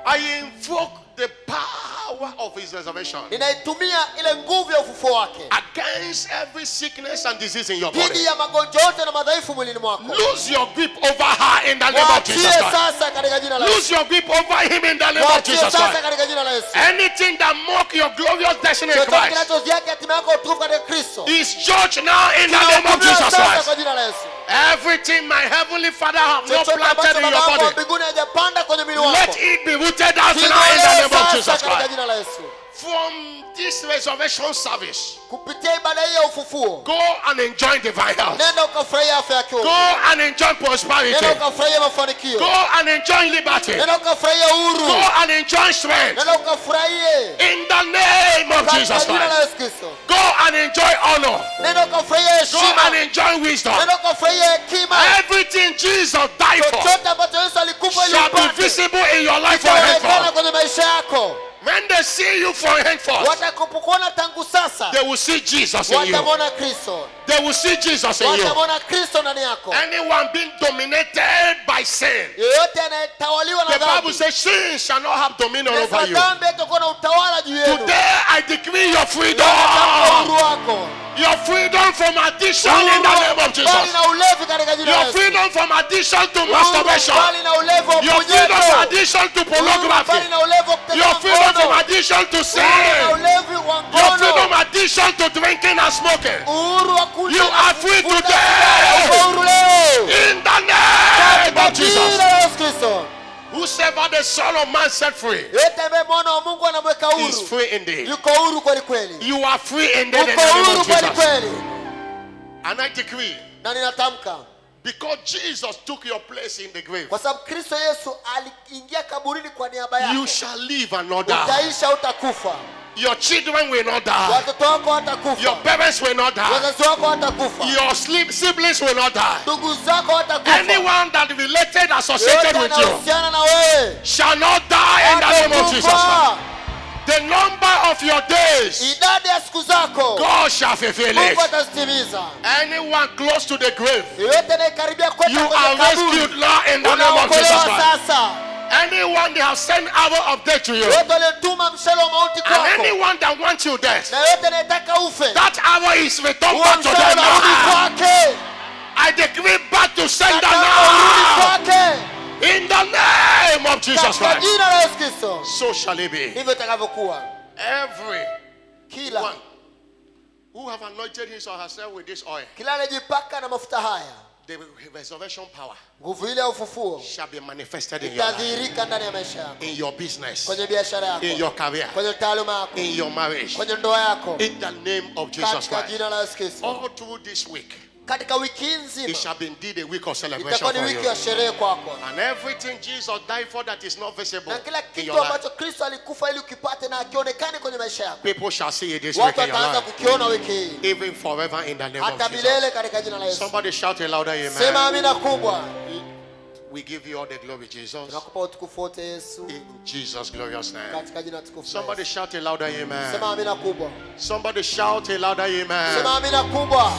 I invoke the power of his resurrection Ninaitumia ile nguvu ya ufufuo wake against every sickness and disease in your dhidi body. ya magonjwa yote na madhaifu mwilini mwako. Lose your grip over her in the name of Waachie Jesus Christ. sasa katika jina la Yesu. Lose your grip over him in the name of Waachie Jesus sasa Christ. katika jina la Yesu. Anything that mock your glorious destiny in Chochote Christ kinachoziaki hatima yako utukufu katika Kristo, is judged now in the name of kinahukumiwa Jesus sasa Christ. kwa jina la Yesu. Everything my heavenly Father have not Chochote planted ambacho in baba your yako wa body, mbinguni hajapanda kwenye mwili wako, let it be rooted out now in the king'olewe name of sasa Jesus katika Christ. jina la Yesu. From this resurrection service, Kupitia ibada hii ya ufufuo, go and enjoy divine health. nenda ukafurahia afya yako. Go and enjoy prosperity. Nenda ukafurahia mafanikio. Go and enjoy liberty. Nenda ukafurahia uhuru. Go and enjoy strength. Nenda ukafurahie In the name of katika Jesus jina la Christ. Yesu Kristo. Go and enjoy honor. Nenda ukafurahia Go heshima. and enjoy wisdom. Nenda ukafurahia hekima. Everything Jesus died for Chochote ambacho Yesu alikufa ili shall be upate, visible in your life for kitaonekana henceforth. kwenye maisha yako. When they see you for henceforth, Watakapokuona tangu sasa, they will see Jesus in you. watamwona Kristo. They will see Jesus in you. Watamwona Kristo ndani yako. Anyone being dominated by sin, Yeyote anayetawaliwa na the Bible dhambi, says sin shall not have dominion over na you. dhambi haitakuwa na utawala juu yenu. Today I decree your freedom. Natamka uhuru wako. Your freedom from addiction in the name of Bali Jesus. na ulevi katika jina la Your Yesu. freedom from addiction to Uhuru masturbation. bali na ulevi wa Your freedom from punyeto. addiction to Uhuru bali pornography. na ulevi wa kutenda Your freedom from ngono. addiction to Uhuru na sin. ulevi wa Your freedom ngono. addiction to drinking and smoking. Uhuru wa kunywa You na are free kuvuta today. sigara. Uko huru leo. In the name Katika of Jesus. jina la Yesu Kristo. Whosoever the Son of Man set free Yote ambaye mwana wa Mungu anamweka is huru, free indeed. yuko huru kweli kweli. You are free indeed in Uko the name huru of kweli Jesus. kweli. And I decree Na ninatamka Because Jesus took your place in the grave. Kwa sababu Kristo Yesu aliingia kaburini kwa niaba yako. You shall live and not die. Utaisha, utakufa. Your children will not die. Watoto wako watakufa. Your parents will not die. Wazazi wako watakufa. Your siblings will not die. Ndugu zako watakufa. Anyone that related, associated with you na wewe shall not die in the name of Jesus Christ. The number of your days, idadi ya siku zako, God shall fulfill it. Mungu atazitimiza. Anyone close to the grave, yote anayekaribia kwenda you kwenye are kaburi, rescued now in the name of Jesus Christ. sasa. Anyone they have sent hour of death to you, yote aliyetuma mshale wa mauti and kwako, anyone that wants you dead, na yote anayetaka ufe, that hour is returned back to them unarudi now. kwake. I decree back to sender Urudi now. kwake In the name of Jesus katika Christ. jina la Yesu Kristo. So shall it be. Ndivyo itakavyokuwa. Every Kila one who have anointed his or herself with this oil, kila anajipaka na mafuta haya, the resurrection power nguvu ile ya ufufuo shall be manifested in your life, itadhihirika ndani ya maisha yako, in your business, kwenye biashara yako, in your career, kwenye taaluma yako, in your marriage, kwenye ndoa yako, in the name of Jesus katika Christ. jina la Yesu Kristo. All through this week, Katika wiki it nzima shall be indeed a week of celebration itakuwa ni for wiki you. ya sherehe kwako, And everything Jesus died for that is not visible na kila in kitu your life, ambacho Kristo alikufa ili ukipate na akionekane kwenye maisha yako, people shall see it this week watu in your wataanza life, kukiona wiki hii, even forever in the name of hata Jesus. milele katika jina la Yesu. Somebody shout a louder Sema amen. amina kubwa. We give you all the glory, Jesus. Tunakupa utukufu wote Yesu, In Jesus' glorious name. katika jina tukufu. Somebody shout a louder amen. Sema amina kubwa. Somebody shout a louder amen. Sema amina kubwa.